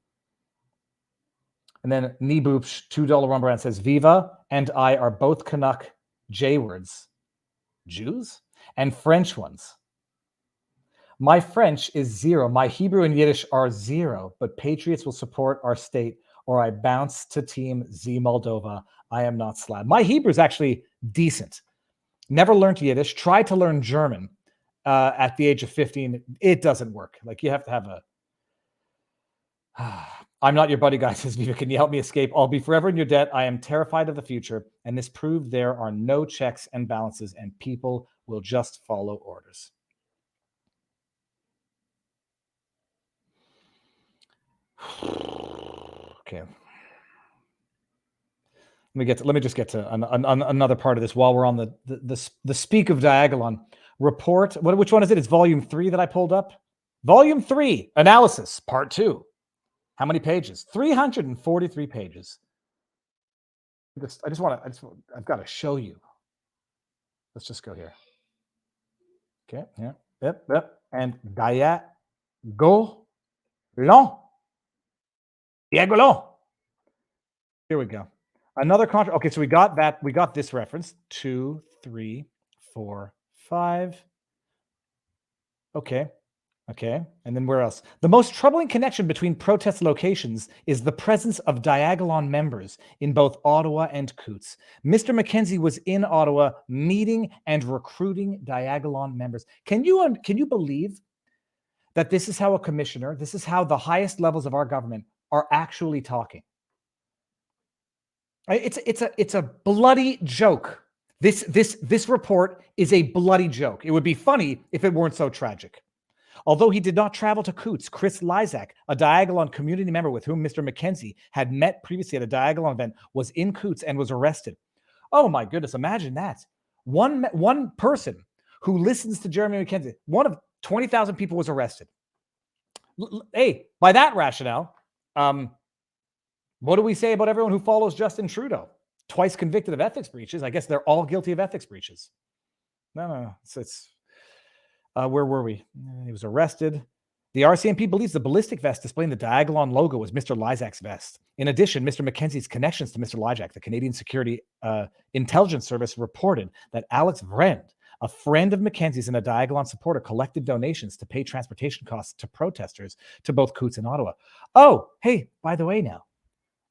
S3: And then Niboopsh, $2 Rumble rant says, Viva and I are both Canuck J-words. Jews? And French ones. My French is 0. My Hebrew and Yiddish are 0, but patriots will support our state or I bounce to Team Z Moldova. I am not Slav. My Hebrew is actually decent. Never learned Yiddish. Tried to learn German at the age of 15. It doesn't work. Like, you have to have a... I'm not your buddy, guy, says Viva. Can you help me escape? I'll be forever in your debt. I am terrified of the future. And this proved there are no checks and balances and people will just follow orders. Okay. Let me just get to another part of this while we're on the speak of Diagon report. Which one is it? It's volume 3 that I pulled up. Volume 3 analysis part 2. How many pages? 343 pages. I've got to show you. Let's just go here. Okay. Yeah. Yep. And Diagon. Here we go. Another contract. Okay, so we got that. We got this reference. 2, 3, 4, 5. Okay. And then where else? The most troubling connection between protest locations is the presence of Diagon members in both Ottawa and Coutts. Mr. Mackenzie was in Ottawa meeting and recruiting Diagon members. Can you believe that this is how a commissioner, this is how the highest levels of our government are actually talking? It's a bloody joke. This report is a bloody joke. It would be funny if it weren't so tragic. Although he did not travel to Coutts, Chris Lysak, a Diagon community member with whom Mr. Mackenzie had met previously at a Diagon event, was in Coutts and was arrested. Oh my goodness, imagine that. One person who listens to Jeremy Mackenzie, one of 20,000 people was arrested. Hey, by that rationale, what do we say about everyone who follows Justin Trudeau? Twice convicted of ethics breaches. I guess they're all guilty of ethics breaches. No. Where were we? He was arrested. The RCMP believes the ballistic vest displaying the Diagon logo was Mr. Lysak's vest. In addition, Mr. Mackenzie's connections to Mr. Lysak, the Canadian Security Intelligence Service, reported that Alex Vrend, a friend of Mackenzie's and a Diagon supporter, collected donations to pay transportation costs to protesters to both Coutts and Ottawa. Oh, hey, by the way now,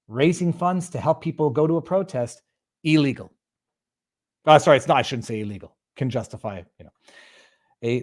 S3: raising funds to help people go to a protest, illegal. Sorry, it's not. I shouldn't say illegal. Can justify,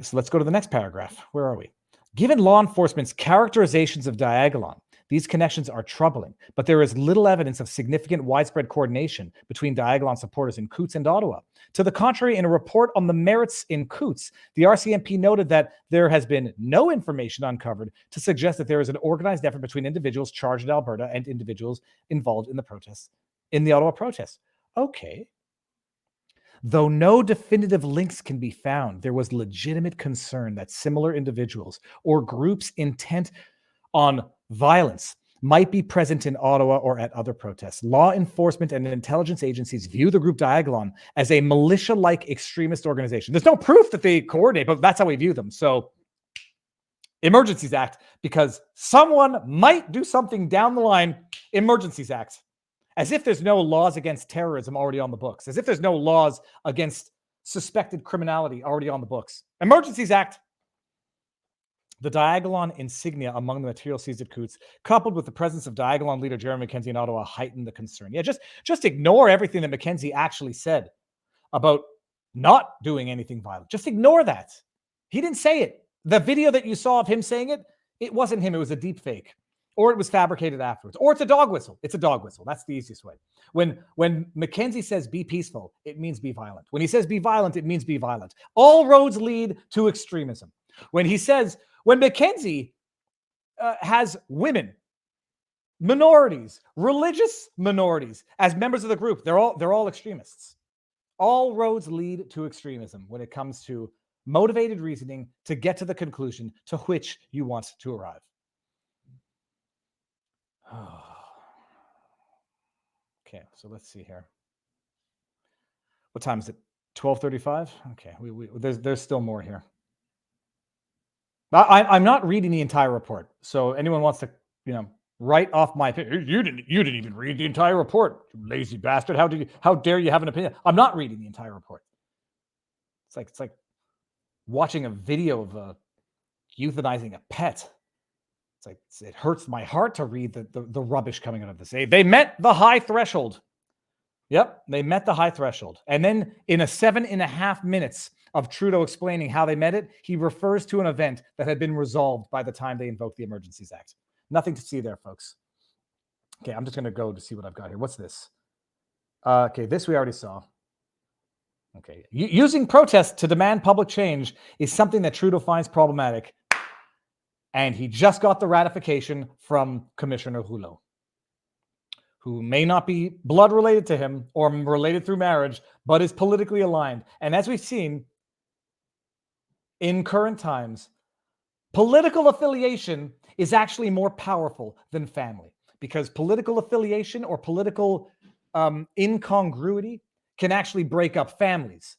S3: So let's go to the next paragraph. Where are we? Given law enforcement's characterizations of Diagon, these connections are troubling, but there is little evidence of significant widespread coordination between Diagon supporters in Coutts and Ottawa. To the contrary, in a report on the merits in Coutts, the RCMP noted that there has been no information uncovered to suggest that there is an organized effort between individuals charged in Alberta and individuals involved in the protests, in the Ottawa protests. Okay. Though no definitive links can be found, there was legitimate concern that similar individuals or groups intent on violence might be present in Ottawa or at other protests. Law enforcement and intelligence agencies view the group Diagon as a militia-like extremist organization. There's no proof that they coordinate, but that's how we view them. So, Emergencies Act, because someone might do something down the line, Emergencies Act. As if there's no laws against terrorism already on the books. As if there's no laws against suspected criminality already on the books. Emergencies Act. The Diagon insignia among the material seized at Coutts, coupled with the presence of Diagon leader Jeremy Mackenzie in Ottawa, heightened the concern. Yeah, just ignore everything that Mackenzie actually said about not doing anything violent. Just ignore that. He didn't say it. The video that you saw of him saying it, it wasn't him. It was a deep fake. or it was fabricated afterwards, or it's a dog whistle. It's a dog whistle. That's the easiest way. When Mackenzie says be peaceful, it means be violent. When he says be violent, it means be violent. All roads lead to extremism. When Mackenzie has women, minorities, religious minorities as members of the group, they're all extremists. All roads lead to extremism when it comes to motivated reasoning to get to the conclusion to which you want to arrive. Okay, so let's see here. What time is it? 12:35. Okay, there's still more here. I'm not reading the entire report, so anyone wants to, write off my opinion. You didn't even read the entire report, you lazy bastard. How dare you have an opinion? I'm not reading the entire report. It's like watching a video of euthanizing a pet. It hurts my heart to read the rubbish coming out of this. They met the high threshold. Yep, they met the high threshold. And then in a 7.5 minutes of Trudeau explaining how they met it, he refers to an event that had been resolved by the time they invoked the Emergencies Act. Nothing to see there, folks. Okay, I'm just going to go to see what I've got here. What's this? Okay, this we already saw. Okay, using protests to demand public change is something that Trudeau finds problematic. And he just got the ratification from Commissioner Rouleau, who may not be blood related to him or related through marriage, but is politically aligned. And as we've seen in current times, political affiliation is actually more powerful than family, because political affiliation or political incongruity can actually break up families.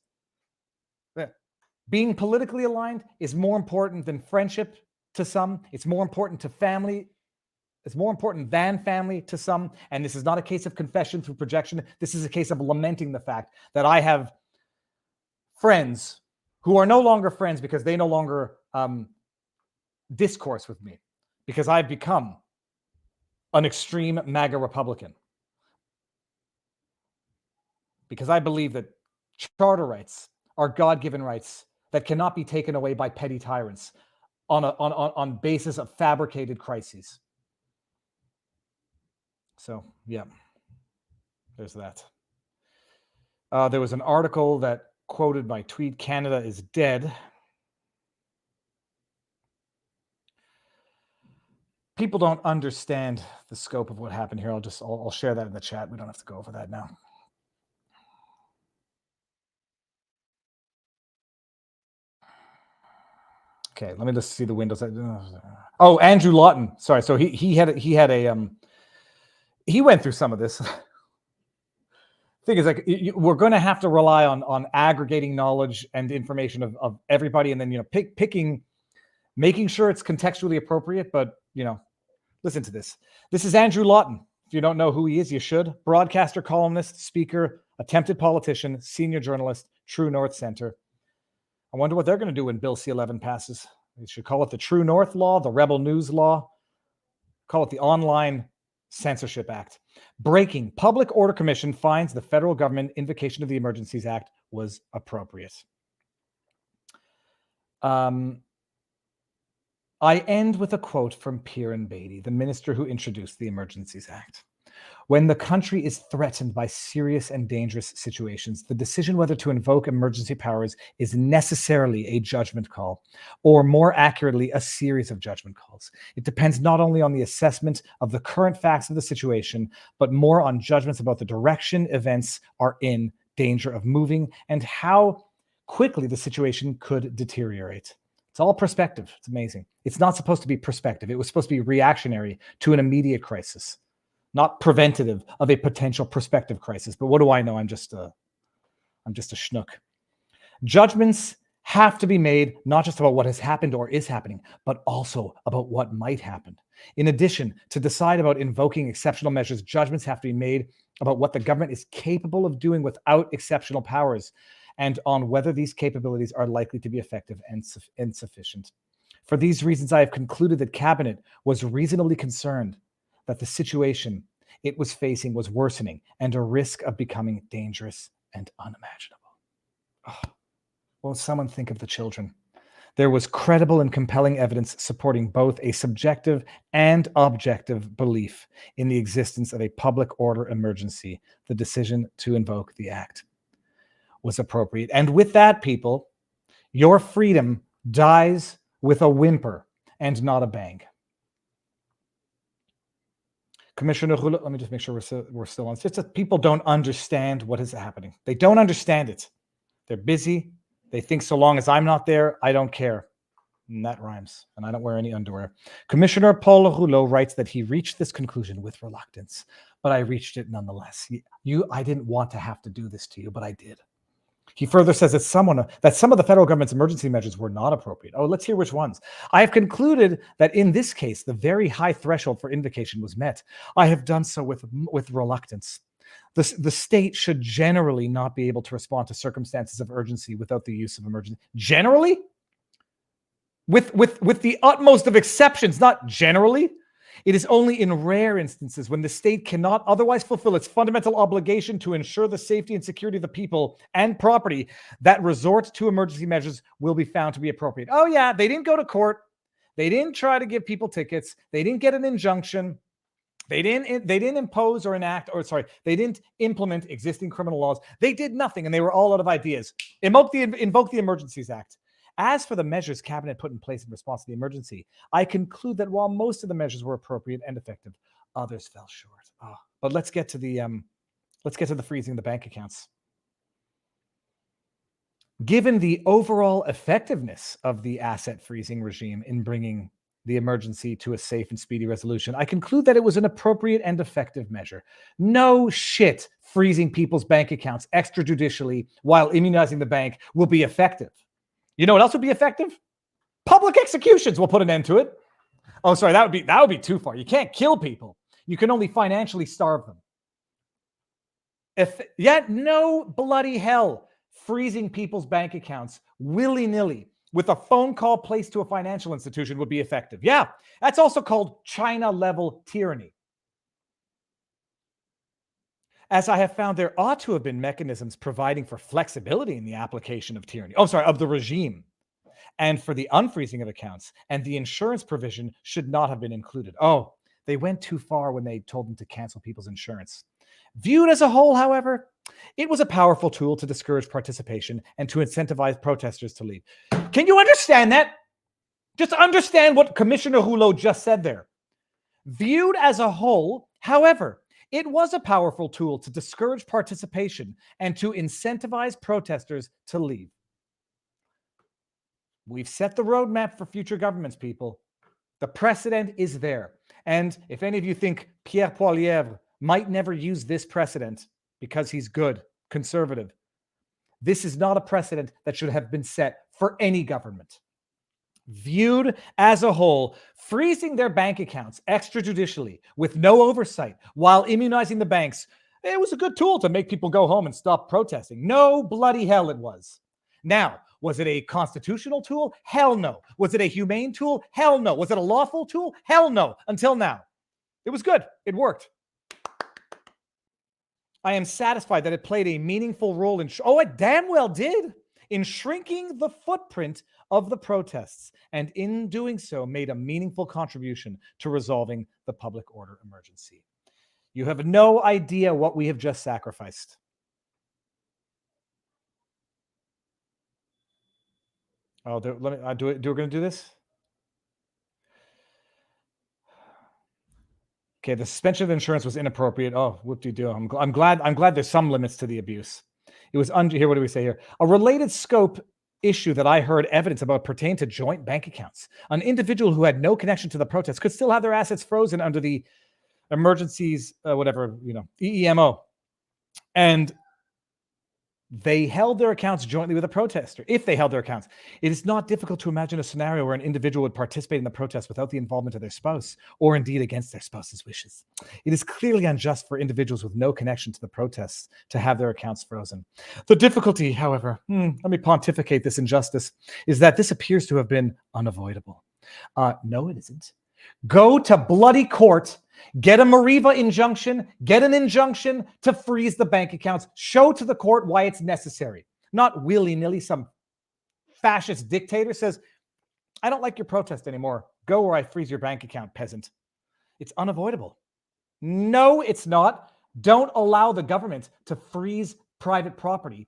S3: Being politically aligned is more important than friendship to some. It's more important to family. It's more important than family to some. And this is not a case of confession through projection. This is a case of lamenting the fact that I have friends who are no longer friends because they no longer discourse with me, because I've become an extreme MAGA Republican. Because I believe that charter rights are God-given rights that cannot be taken away by petty tyrants on basis of fabricated crises. So, yeah, there's that. There was an article that quoted my tweet, "Canada is dead." People don't understand the scope of what happened here. I'll share that in the chat. We don't have to go over that now. Okay, let me just see the windows. Oh, Andrew Lawton. Sorry. So he went through some of this. Thing is, we're going to have to rely on aggregating knowledge and information of everybody, and then making sure it's contextually appropriate. But listen to this. This is Andrew Lawton. If you don't know who he is, you should. Broadcaster, columnist, speaker, attempted politician, senior journalist, True North Center. I wonder what they're going to do when Bill C-11 passes. They should call it the True North Law, the Rebel News Law. Call it the Online Censorship Act. Breaking. Public Order Commission finds the federal government invocation of the Emergencies Act was appropriate. I end with a quote from Kieran Beatty, the minister who introduced the Emergencies Act. When the country is threatened by serious and dangerous situations, the decision whether to invoke emergency powers is necessarily a judgment call, or more accurately, a series of judgment calls. It depends not only on the assessment of the current facts of the situation, but more on judgments about the direction events are in danger of moving and how quickly the situation could deteriorate. It's all perspective. It's amazing. It's not supposed to be perspective. It was supposed to be reactionary to an immediate crisis, not preventative of a potential prospective crisis. But what do I know? I'm just a schnook. Judgments have to be made not just about what has happened or is happening, but also about what might happen. In addition, to decide about invoking exceptional measures, judgments have to be made about what the government is capable of doing without exceptional powers, and on whether these capabilities are likely to be effective and sufficient. For these reasons, I have concluded that Cabinet was reasonably concerned that the situation it was facing was worsening and a risk of becoming dangerous and unimaginable. Oh, won't someone think of the children? There was credible and compelling evidence supporting both a subjective and objective belief in the existence of a public order emergency. The decision to invoke the act was appropriate. And with that, people, your freedom dies with a whimper and not a bang. Commissioner Rouleau, let me just make sure we're still on. It's just that people don't understand what is happening. They don't understand it. They're busy. They think so long as I'm not there, I don't care. And that rhymes. And I don't wear any underwear. Commissioner Paul Rouleau writes that he reached this conclusion with reluctance, but I reached it nonetheless. I didn't want to have to do this to you, but I did. He further says that some of the federal government's emergency measures were not appropriate. Oh, let's hear which ones. I have concluded that in this case, the very high threshold for invocation was met. I have done so with reluctance. The state should generally not be able to respond to circumstances of urgency without the use of emergency. Generally? With the utmost of exceptions, not generally. It is only in rare instances when the state cannot otherwise fulfill its fundamental obligation to ensure the safety and security of the people and property that resort to emergency measures will be found to be appropriate. Oh yeah, they didn't go to court. They didn't try to give people tickets. They didn't get an injunction. They didn't impose or enact, or sorry, they didn't implement existing criminal laws. They did nothing, and they were all out of ideas. Invoke the Emergencies Act. As for the measures Cabinet put in place in response to the emergency, I conclude that while most of the measures were appropriate and effective, others fell short. But let's get to the freezing of the bank accounts. Given the overall effectiveness of the asset freezing regime in bringing the emergency to a safe and speedy resolution, I conclude that it was an appropriate and effective measure. No shit, freezing people's bank accounts extrajudicially while immunizing the bank will be effective. You know what else would be effective? Public executions will put an end to it. Oh, sorry, that would be too far. You can't kill people. You can only financially starve them. No bloody hell, freezing people's bank accounts willy-nilly with a phone call placed to a financial institution would be effective. Yeah, that's also called China-level tyranny. As I have found, there ought to have been mechanisms providing for flexibility in the application of tyranny. Of the regime. And for the unfreezing of accounts, and the insurance provision should not have been included. Oh, they went too far when they told them to cancel people's insurance. Viewed as a whole, however, it was a powerful tool to discourage participation and to incentivize protesters to leave. Can you understand that? Just understand what Commissioner Rouleau just said there. Viewed as a whole, however, it was a powerful tool to discourage participation and to incentivize protesters to leave. We've set the roadmap for future governments, people. The precedent is there. And if any of you think Pierre Poilievre might never use this precedent because he's good, conservative, this is not a precedent that should have been set for any government. Viewed as a whole, freezing their bank accounts extrajudicially with no oversight while immunizing the banks, it was a good tool to make people go home and stop protesting. No bloody hell it was. Now, was it a constitutional tool? Hell no. Was it a humane tool? Hell no. Was it a lawful tool? Hell no. Until now. It was good. It worked. I am satisfied that it played a meaningful role in... it damn well did. In shrinking the footprint of the protests, and in doing so made a meaningful contribution to resolving the public order emergency. You have no idea what we have just sacrificed. Oh, we're going to do this? Okay, the suspension of insurance was inappropriate. Oh, whoop-de-doo. I'm glad there's some limits to the abuse. It was here. What do we say here? A related scope issue that I heard evidence about pertained to joint bank accounts. An individual who had no connection to the protests could still have their assets frozen under the emergencies, EEMO. And they held their accounts jointly with a protester. If they held their accounts, it is not difficult to imagine a scenario where an individual would participate in the protest without the involvement of their spouse, or indeed against their spouse's wishes. It is clearly unjust for individuals with no connection to the protests to have their accounts frozen. The difficulty, however, let me pontificate this injustice, is that this appears to have been unavoidable. No, it isn't. Go to bloody court, get a Mariva injunction, get an injunction to freeze the bank accounts. Show to the court why it's necessary. Not willy-nilly, some fascist dictator says, I don't like your protest anymore. Go or I freeze your bank account, peasant. It's unavoidable. No, it's not. Don't allow the government to freeze private property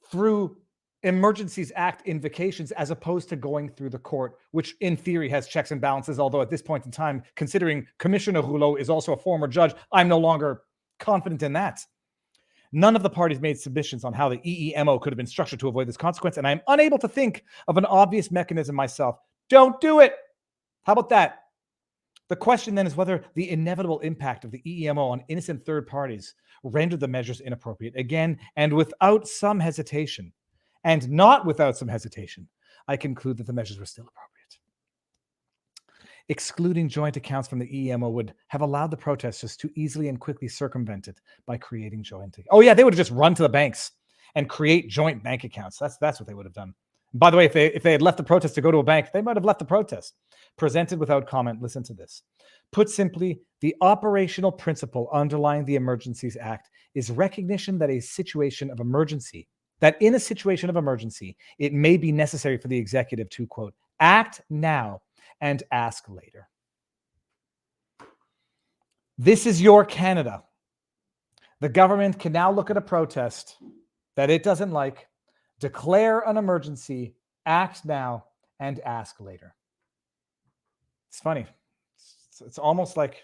S3: through Emergencies Act invocations as opposed to going through the court, which in theory has checks and balances. Although at this point in time, considering Commissioner Rouleau is also a former judge, I'm no longer confident in that. None of the parties made submissions on how the EEMO could have been structured to avoid this consequence, and I'm unable to think of an obvious mechanism myself. Don't do it. How about that? The question then is whether the inevitable impact of the EEMO on innocent third parties rendered the measures inappropriate. Again, and without some hesitation, and not without some hesitation, I conclude that the measures were still appropriate. Excluding joint accounts from the EEMO would have allowed the protesters to easily and quickly circumvent it by creating joint. Oh yeah, they would have just run to the banks and create joint bank accounts. That's what they would have done. By the way, if they had left the protest to go to a bank, they might have left the protest. Presented without comment, listen to this. Put simply, the operational principle underlying the Emergencies Act is recognition that in a situation of emergency, it may be necessary for the executive to, quote, act now and ask later. This is your Canada. The government can now look at a protest that it doesn't like, declare an emergency, act now, and ask later. It's funny. It's almost like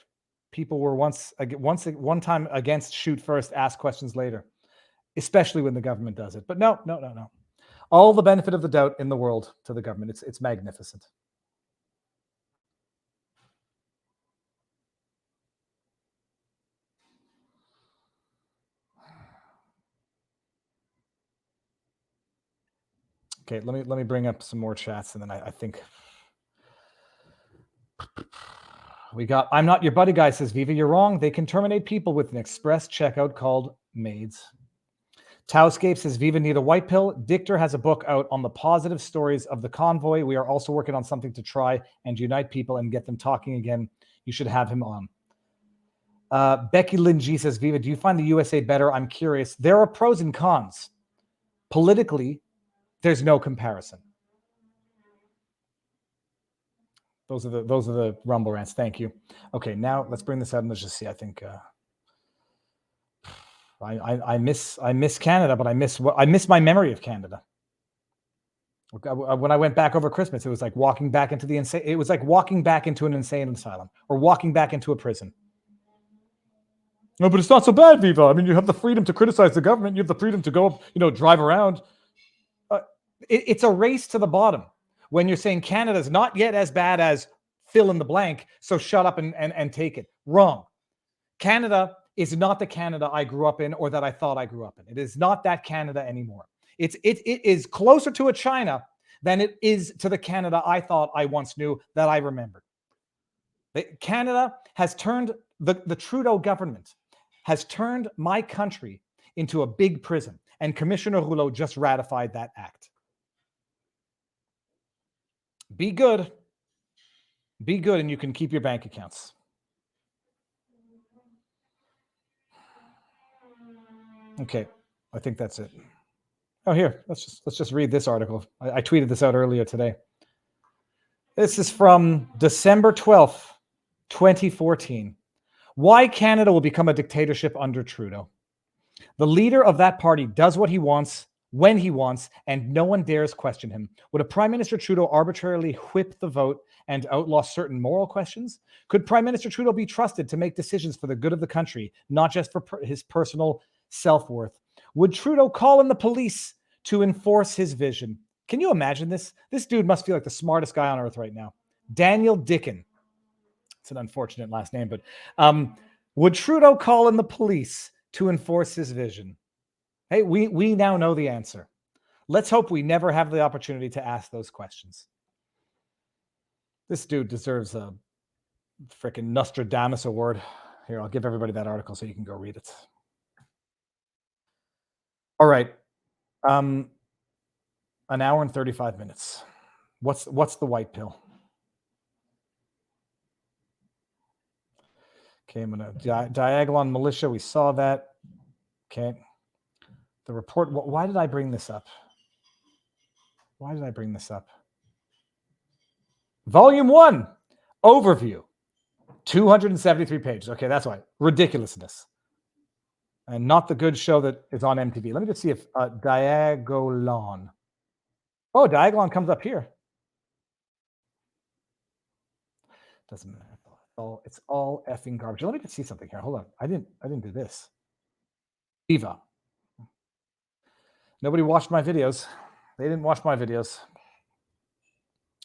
S3: people were one time against shoot first, ask questions later, especially when the government does it. But no. All the benefit of the doubt in the world to the government. It's magnificent. Okay, let me bring up some more chats, and then I think we got. I'm not your buddy guy, says Viva. You're wrong. They can terminate people with an express checkout called maids. Taoscape says Viva need a white pill. Dictor has a book out on the positive stories of the convoy. We are also working on something to try and unite people and get them talking again. You should have him on. Becky Lynn G says, Viva, do you find the USA better? I'm curious. There are pros and cons. Politically, there's no comparison. Those are the rumble rants. Thank you. Okay, now let's bring this out and let's just see. I think I miss Canada, but I miss my memory of Canada. When I went back over Christmas, it was like walking back into it was like walking back into an insane asylum or walking back into a prison. No, but it's not so bad, Viva. I mean, you have the freedom to criticize the government. You have the freedom to go, drive around. It's a race to the bottom when you're saying Canada's not yet as bad as fill in the blank, so shut up and take it. Wrong. Canada is not the Canada I grew up in or that I thought I grew up in. It is not that Canada anymore. It is closer to a China than it is to the Canada I thought I once knew that I remembered. Canada has turned, the Trudeau government has turned my country into a big prison, and Commissioner Rouleau just ratified that act. Be good. Be good, and you can keep your bank accounts. Okay, I think that's it. Oh, here, let's just read this article. I tweeted this out earlier today. This is from December 12th, 2014. Why Canada will become a dictatorship under Trudeau. The leader of that party does what he wants, when he wants, and no one dares question him. Would a Prime Minister Trudeau arbitrarily whip the vote and outlaw certain moral questions? Could Prime Minister Trudeau be trusted to make decisions for the good of the country, not just for his personal self-worth? Would Trudeau call in the police to enforce his vision? Can you imagine this? This dude must feel like the smartest guy on earth right now. Daniel Dicken. It's an unfortunate last name, but would Trudeau call in the police to enforce his vision? Hey, we now know the answer. Let's hope we never have the opportunity to ask those questions. This dude deserves a freaking Nostradamus award. Here, I'll give everybody that article so you can go read it. All right. An hour and 35 minutes. What's the white pill? Okay, I'm going to Diagon militia. We saw that. Okay. The report. Why did I bring this up? Why did I bring this up? Volume 1, overview, 273 pages. Okay, that's right. Ridiculousness. And not the good show that is on MTV. Let me just see if Diagon. Oh, Diagon comes up here. Doesn't matter. It's all effing garbage. Let me just see something here. Hold on. I didn't do this. Viva. Nobody watched my videos. They didn't watch my videos.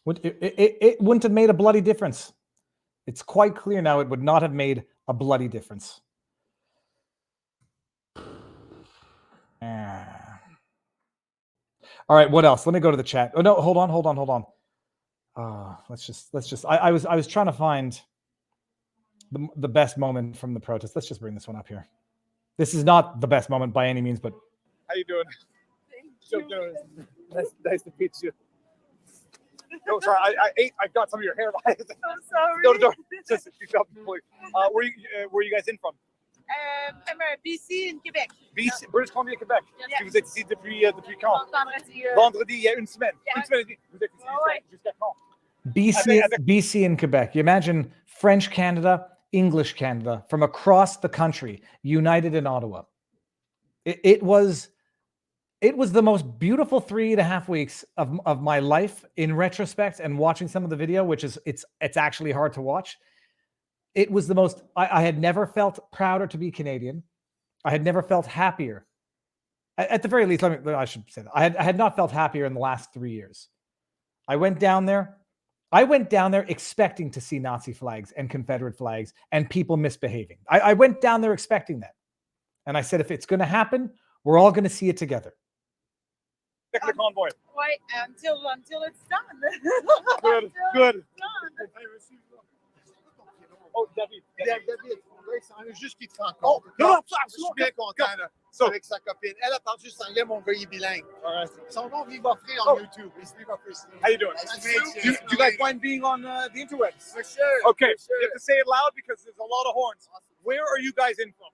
S3: It wouldn't have made a bloody difference. It's quite clear now it would not have made a bloody difference. All right, what else? Let me go to the chat. Oh no, hold on. Let's just. I was trying to find the best moment from the protest. Let's just bring this one up here. This is not the best moment by any means, but
S5: how you doing? Nice to meet you. No, sorry, I got some of your hair. I'm sorry. No. Just, where you guys in from?
S6: I'm BC and Québec.
S5: BC, British Columbia, Québec.
S6: Yeah.
S5: Vous êtes ici depuis quand?
S6: Vendredi.
S5: Vendredi, il y a une semaine.
S6: Yeah.
S5: Une semaine et demie. Vous êtes ici jusqu'à quand?
S3: BC and Quebec. You imagine French Canada, English Canada, from across the country, united in Ottawa. It was the most beautiful 3.5 weeks of my life in retrospect, and watching some of the video, which is it's actually hard to watch. It was the most, I had never felt prouder to be Canadian. I had never felt happier. At the very least, I should say that. I had not felt happier in the last 3 years. I went down there expecting to see Nazi flags and Confederate flags and people misbehaving. I went down there expecting that. And I said, if it's going to happen, we're all going to see it together.
S5: The convoy.
S6: Wait, until it's done.
S5: Good.
S6: It's done.
S5: Oh, David.
S7: Juste qu'il te rencontre.
S5: Non,
S7: Je suis bien content là, avec sa copine. Elle a parlé juste anglais, mon gars, il est bilingue. Son nom, il va offrir on YouTube.
S5: How you doing?
S7: Nice to meet
S5: Do you guys mind being on the interwebs?
S7: For sure.
S5: Okay,
S7: For sure.
S5: you have to say it loud because there's a lot of horns. Where are you guys in from?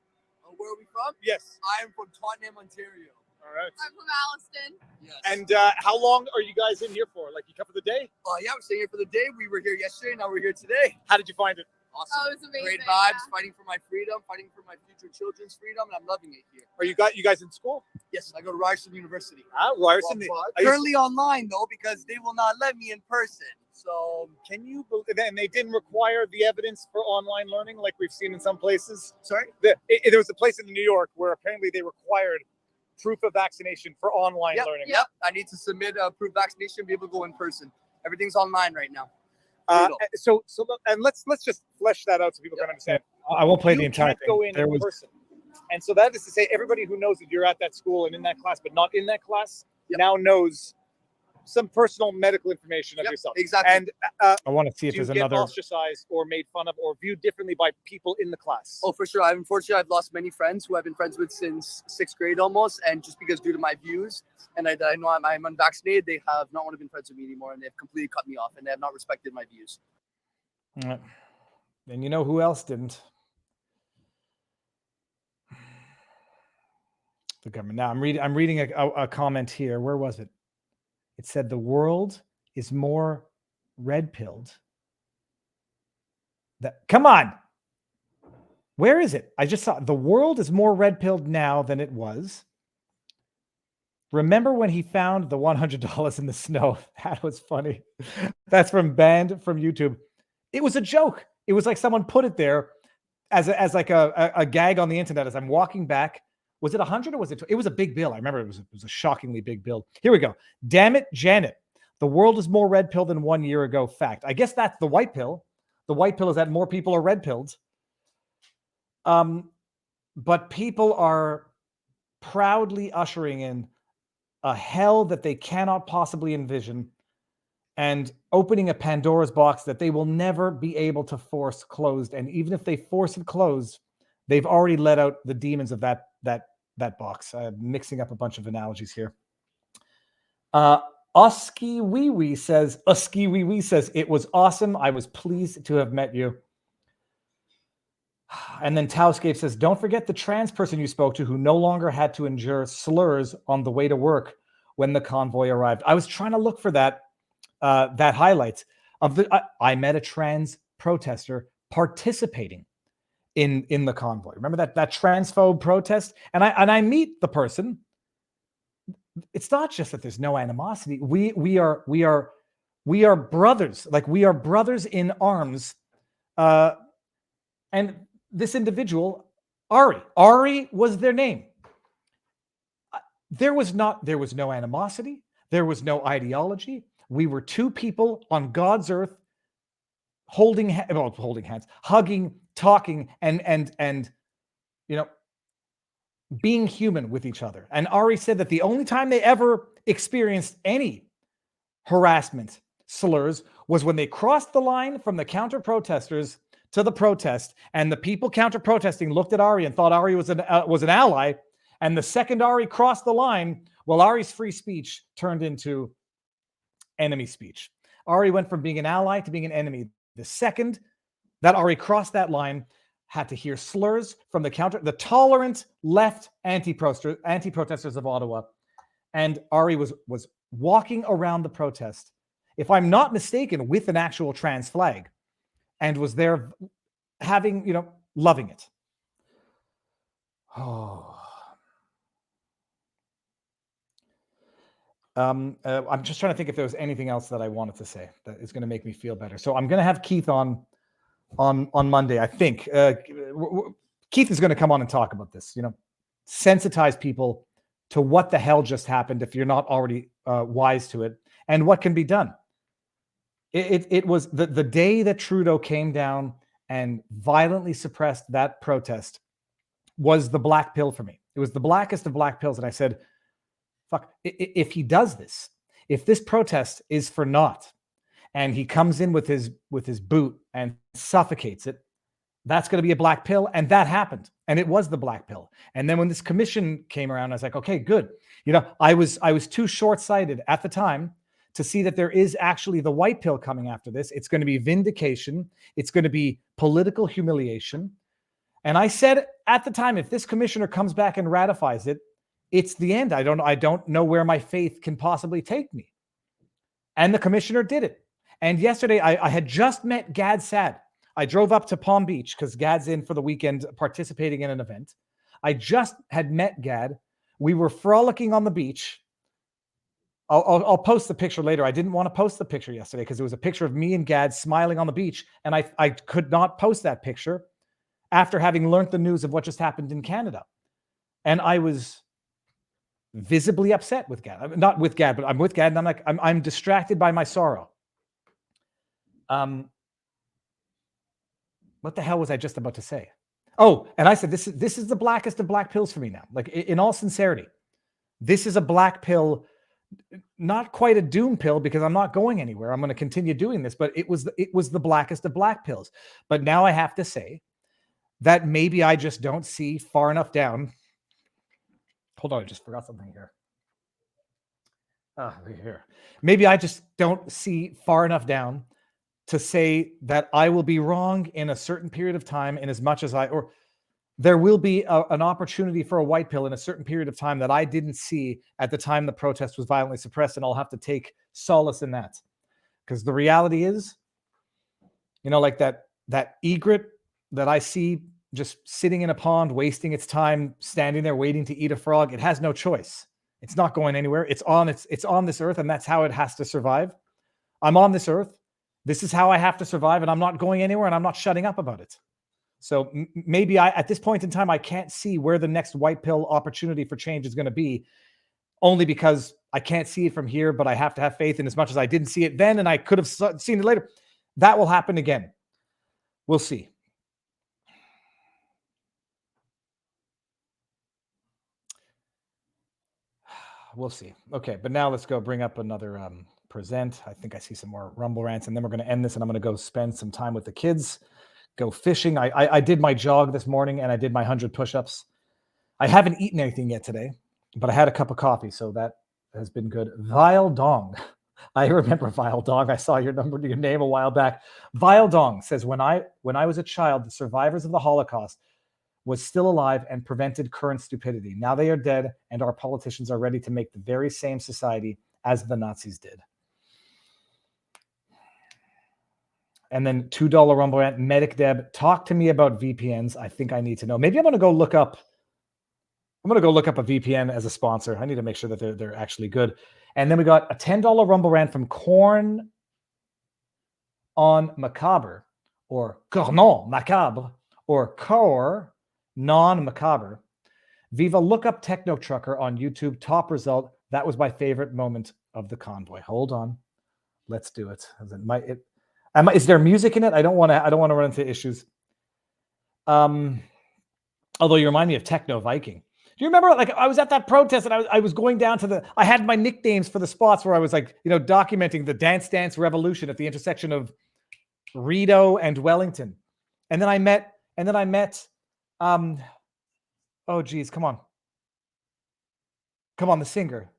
S7: Where are we from?
S5: Yes.
S7: I am from Tottenham, Ontario.
S5: All right.
S6: I'm from Alliston.
S7: Yes.
S5: And how long are you guys in here for? Like, you come for the day?
S7: Yeah, we're staying here for the day. We were here yesterday. Now we're here today.
S5: How did you find it?
S7: Awesome.
S6: Oh, it was amazing.
S7: Great vibes.
S6: Yeah.
S7: Fighting for my freedom. Fighting for my future children's freedom, and I'm loving it here.
S5: Are you guys in school?
S7: Yes, I go to Ryerson University.
S5: Ryerson.
S7: Currently online though, because they will not let me in person. So
S5: Can you believe? And they didn't require the evidence for online learning like we've seen in some places.
S7: sorry.
S5: There was a place in New York where apparently they required proof of vaccination for online learning.
S7: Yep. I need to submit a proof vaccination, be able to go in person. Everything's online right now.
S5: So let's just flesh that out so people can understand.
S3: I won't play the
S5: You
S3: entire
S5: can't
S3: thing.
S5: go in person. And so that is to say, everybody who knows that you're at that school and in that class, but not in that class, now knows some personal medical information of yourself.
S7: Exactly.
S5: And
S3: I want to see if
S5: do you
S3: there's
S5: get
S3: another.
S5: ostracized or made fun of or viewed differently by people in the class?
S7: Oh, for sure. Unfortunately, I've lost many friends who I've been friends with since 6th grade almost. And just because due to my views and I know I'm unvaccinated, they have not want to be friends with me anymore. And they've completely cut me off and they have not respected my views.
S3: And you know who else didn't? The government. Now I'm reading a comment here. Where was it? It said the world is more red-pilled. Come on. Where is it? I just saw the world is more red-pilled now than it was. Remember when he found the $100 in the snow? That was funny. That's banned from YouTube. It was a joke. It was like someone put it there as like a gag on the internet as I'm walking back. Was it 100 or was it? It was a big bill. I remember it was a shockingly big bill. Here we go. Damn it, Janet. The world is more red pilled than 1 year ago. Fact. I guess that's the white pill. The white pill is that more people are red pilled. But people are proudly ushering in a hell that they cannot possibly envision and opening a Pandora's box that they will never be able to force closed. And even if they force it closed, they've already let out the demons of that box. I'm mixing up a bunch of analogies here. Usky Wee Wee says, it was awesome. I was pleased to have met you. And then Taoscape says, don't forget the trans person you spoke to who no longer had to endure slurs on the way to work when the convoy arrived. I was trying to look for that highlights. I met a trans protester participating in the convoy. Remember that transphobe protest? And I meet the person. It's not just that there's no animosity. We are brothers. Like, we are brothers in arms. And this individual, Ari was their name. There was no animosity. There was no ideology. We were two people on God's earth holding hands, hugging, talking, and being human with each other. And Ari said that the only time they ever experienced any harassment, slurs, was when they crossed the line from the counter-protesters to the protest, and the people counter-protesting looked at Ari and thought Ari was an ally, and the second Ari crossed the line, well, Ari's free speech turned into enemy speech. Ari went from being an ally to being an enemy. The second that Ari crossed that line, had to hear slurs from the tolerant left anti-protesters of Ottawa. And Ari was walking around the protest, if I'm not mistaken, with an actual trans flag, and was there having, loving it. Oh. I'm just trying to think if there was anything else that I wanted to say that is going to make me feel better. So I'm going to have Keith on Monday, I think. Keith is going to come on and talk about this, sensitize people to what the hell just happened if you're not already wise to it, and what can be done. It was the day that Trudeau came down and violently suppressed that protest was the black pill for me. It was the blackest of black pills. And I said, fuck, if he does this, if this protest is for naught, and he comes in with his boot and suffocates it, that's going to be a black pill. And that happened. And it was the black pill. And then when this commission came around, I was like, okay, good. I was too short-sighted at the time to see that there is actually the white pill coming after this. It's going to be vindication. It's going to be political humiliation. And I said at the time, if this commissioner comes back and ratifies it, it's the end. I don't know where my faith can possibly take me. And the commissioner did it. And yesterday, I had just met Gad Sad. I drove up to Palm Beach because Gad's in for the weekend participating in an event. I just had met Gad. We were frolicking on the beach. I'll post the picture later. I didn't want to post the picture yesterday because it was a picture of me and Gad smiling on the beach. And I could not post that picture after having learned the news of what just happened in Canada. And I was visibly upset with Gad. I'm not with Gad, but I'm with Gad. And I'm like, I'm distracted by my sorrow. What the hell was I just about to say? Oh, and I said, this is the blackest of black pills for me now. Like, in all sincerity, this is a black pill, not quite a doom pill because I'm not going anywhere. I'm going to continue doing this, but it was the blackest of black pills. But now I have to say that maybe I just don't see far enough down. Hold on, I just forgot something here. Here. Maybe I just don't see far enough down to say that I will be wrong in a certain period of time, in as much as or there will be an opportunity for a white pill in a certain period of time that I didn't see at the time the protest was violently suppressed, and I'll have to take solace in that. Because the reality is, like that egret that I see just sitting in a pond, wasting its time, standing there waiting to eat a frog, it has no choice. It's not going anywhere. It's on this earth, and that's how it has to survive. I'm on this earth. This is how I have to survive, and I'm not going anywhere, and I'm not shutting up about it. So maybe at this point in time, I can't see where the next white pill opportunity for change is going to be, only because I can't see it from here, but I have to have faith. And as much as I didn't see it then, and I could have seen it later, that will happen again. We'll see. We'll see. Okay, but now let's go bring up another present. I think I see some more rumble rants, and then we're going to end this, and I'm going to go spend some time with the kids, go fishing. I did my jog this morning, and I did my 100 push-ups. I haven't eaten anything yet today, but I had a cup of coffee, so that has been good. Vile Dong. I remember Vile Dong. I saw your name a while back. Vile Dong says, when I was a child, the survivors of the Holocaust was still alive and prevented current stupidity. Now they are dead, and our politicians are ready to make the very same society as the Nazis did. And then $2 Rumble rant, Medic Deb, talk to me about VPNs. I think I need to know. Maybe I'm going to go look up. I'm going to go look up a VPN as a sponsor. I need to make sure that they're actually good. And then we got a $10 Rumble rant from Corn on Macabre, or Cornon Macabre, or Cor Non Macabre. Viva, look up Techno Trucker on YouTube. Top result. That was my favorite moment of the convoy. Hold on. Let's do it. Is there music in it? I don't want to run into issues. Although you remind me of Techno Viking. Do you remember, like, I was at that protest and I was going down to I had my nicknames for the spots where I was, like, documenting the Dance Revolution at the intersection of Rideau and Wellington. And then I met, oh geez, come on, the singer,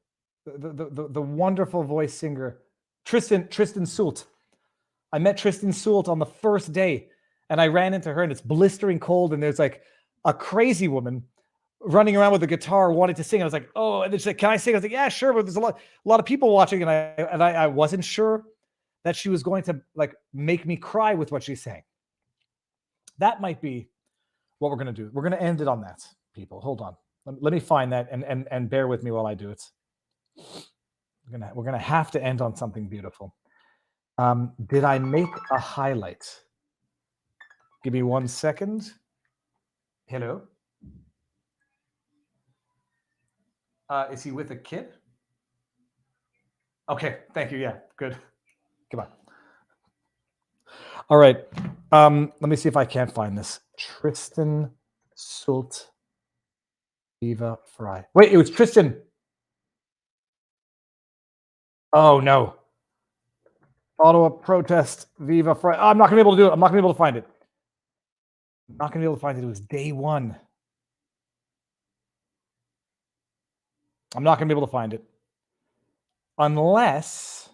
S3: the wonderful voice singer, Tristan Soult. I met Tristan Soult on the first day, and I ran into her, and it's blistering cold, and there's like a crazy woman running around with a guitar wanting to sing. I was like, oh, and then she's like, can I sing? I was like, yeah, sure, but there's a lot of people watching, and I wasn't sure that she was going to, like, make me cry with what she's saying. That might be what we're going to do. We're going to end it on that, people. Hold on. Let me find that and bear with me while I do it. We're gonna have to end on something beautiful. Did I make a highlight? Give me 1 second. Hello. Is he with a kid? Okay, thank you. Yeah, good. Goodbye. All right. Let me see if I can't find this. Tristan Soult Viva Fry. Wait, it was Tristan. Oh no. Ottawa protest Viva Fry. I'm not gonna be able to do it. I'm not gonna be able to find it. I'm not gonna be able to find it. It was day one. I'm not gonna be able to find it. Unless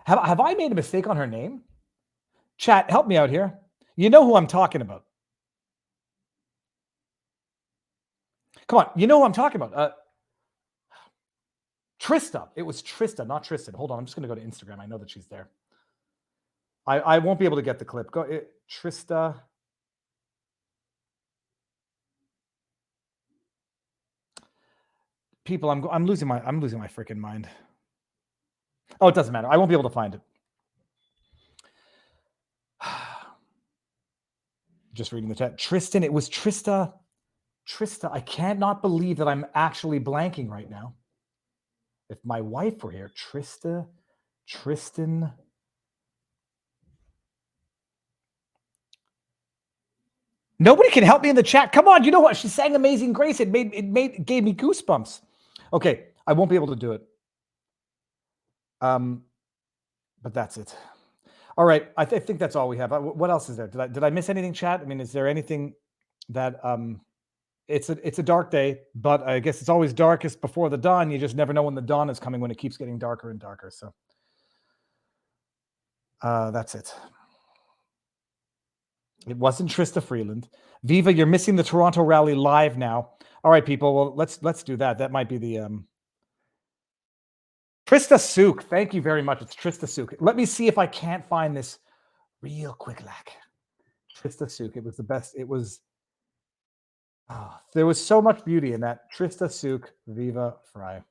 S3: have I made a mistake on her name? Chat, help me out here. You know who I'm talking about. Come on, you know who I'm talking about. Trista. It was Trista, not Tristan. Hold on, I'm just going to go to Instagram. I know that she's there. I won't be able to get the clip. Trista. People, I'm losing my freaking mind. Oh, it doesn't matter. I won't be able to find it. Just reading the chat. Tristan, it was Trista. Trista, I cannot believe that I'm actually blanking right now. If my wife were here, Tristan. Nobody can help me in the chat. Come on, you know what? She sang Amazing Grace. It gave me goosebumps. Okay, I won't be able to do it. But that's it. All right, I think that's all we have. What else is there? Did I miss anything, chat? I mean, is there anything that it's a dark day, but I guess it's always darkest before the dawn. You just never know when the dawn is coming, when it keeps getting darker and darker. So that's it. It wasn't Trista Freeland. Viva, you're missing the Toronto rally live now. All right, people. Well, let's do that. That might be the Trista Souk. Thank you very much. It's Trista Souk. Let me see if I can't find this real quick, lack. Trista Souk. It was the best. It was. Oh, there was so much beauty in that. Trista Souk, Viva Fry.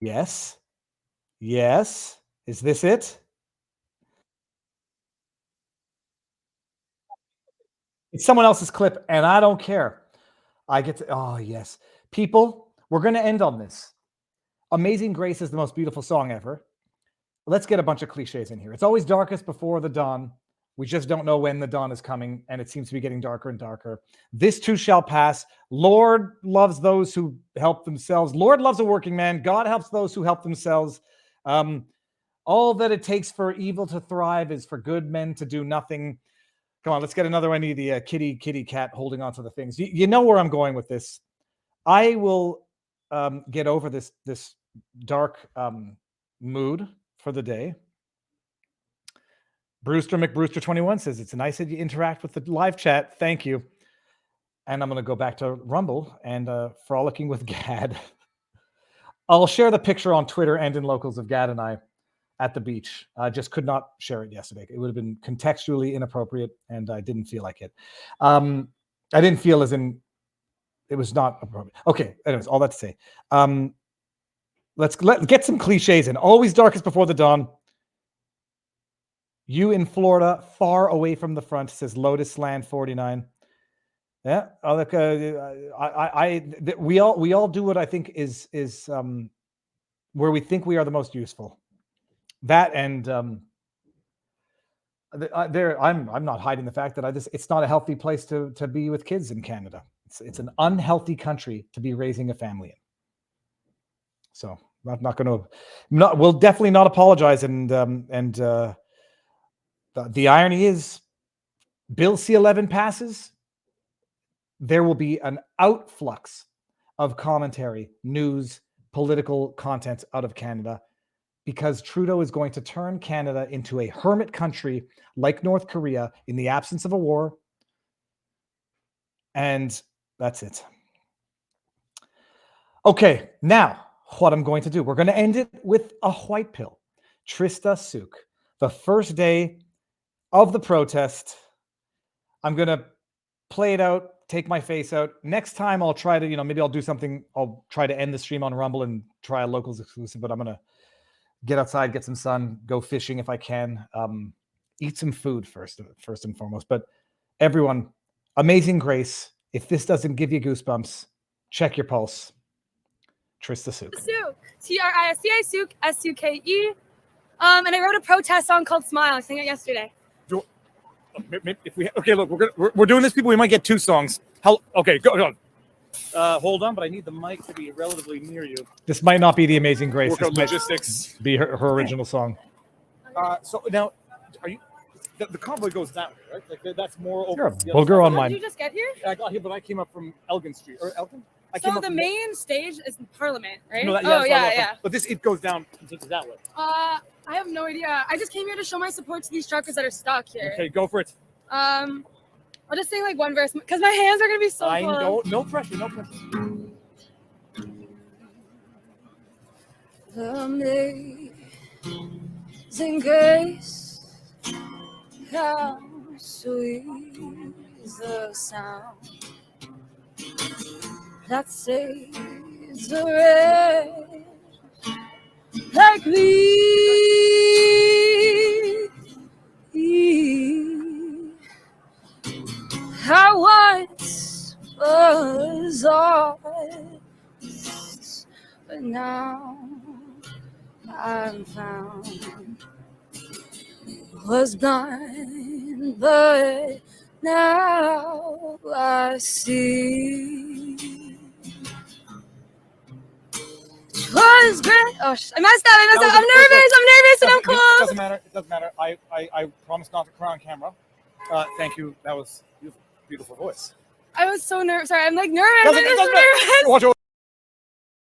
S3: Yes. Yes. Is this it? It's someone else's clip, and I don't care. I get to. Oh, yes. People, we're going to end on this. Amazing Grace is the most beautiful song ever. Let's get a bunch of cliches in here. It's always darkest before the dawn. We just don't know when the dawn is coming, and it seems to be getting darker and darker. This too shall pass. Lord loves those who help themselves. Lord loves a working man. God helps those who help themselves. All that it takes for evil to thrive is for good men to do nothing. Come on, let's get another one of the kitty cat holding on to the things. You know where I'm going with this. I will get over this dark mood for the day. Brewster McBrewster21 says, it's nice that you interact with the live chat. Thank you. And I'm going to go back to Rumble and frolicking with Gad. I'll share the picture on Twitter and in locals of Gad and I at the beach. I just could not share it yesterday. It would have been contextually inappropriate, and I didn't feel like it. I didn't feel as in it was not appropriate. Okay, anyways, all that to say. Let's get some cliches in. Always darkest before the dawn. You in Florida, far away from the front, says Lotus Land 49. Yeah, look, we all do what I think is where we think we are the most useful. That and I'm not hiding the fact that it's not a healthy place to be with kids in Canada. It's an unhealthy country to be raising a family in. So we'll definitely not apologize. And the irony is, Bill C-11 passes, there will be an outflux of commentary, news, political content out of Canada, because Trudeau is going to turn Canada into a hermit country like North Korea in the absence of a war. And that's it. Okay, now what I'm going to do, we're going to end it with a white pill. Trista Souk, the first day of the protest. I'm going to play it out, take my face out. Next time I'll try to, maybe I'll do something. I'll try to end the stream on Rumble and try a locals exclusive, but I'm going to get outside, get some sun, go fishing if I can, eat some food first and foremost. But everyone, Amazing Grace, if this doesn't give you goosebumps, check your pulse. Trista Souk.
S8: Souk, T-R-I-S-T-A, Souk, S-U-K-E. And I wrote a protest song called Smile. I sang it yesterday.
S5: Okay, look, we're doing this, people. We might get two songs. Okay, go on. Hold on, but I need the mic to be relatively near you.
S3: This might not be the Amazing Grace.
S5: Work out logistics.
S3: Be her original song.
S5: So now, are you? The convoy goes that way, right? Like that's more.
S3: You're a booger on mine.
S8: Did you just get here?
S5: I got here, but I came up from Elgin Street or Elgin.
S8: So the main stage is Parliament, right?
S5: No,
S8: yeah.
S5: But it goes down and takes it that way.
S8: I have no idea. I just came here to show my support to these truckers that are stuck here.
S5: Okay, go for it.
S8: I'll just sing like one verse because my hands are gonna be so cold.
S5: I know, no pressure.
S8: Amazing grace, how sweet is the sound that saves a wretch like me. I once was lost, but now I'm found. Was blind, but now I see. Was great. Oh, I messed up. I'm nervous, and I'm cold.
S5: It doesn't matter. I promise not to cry on camera. Thank you. That was beautiful voice.
S8: I was so nervous. Sorry, I'm like nervous.
S5: Doesn't matter. Watch out.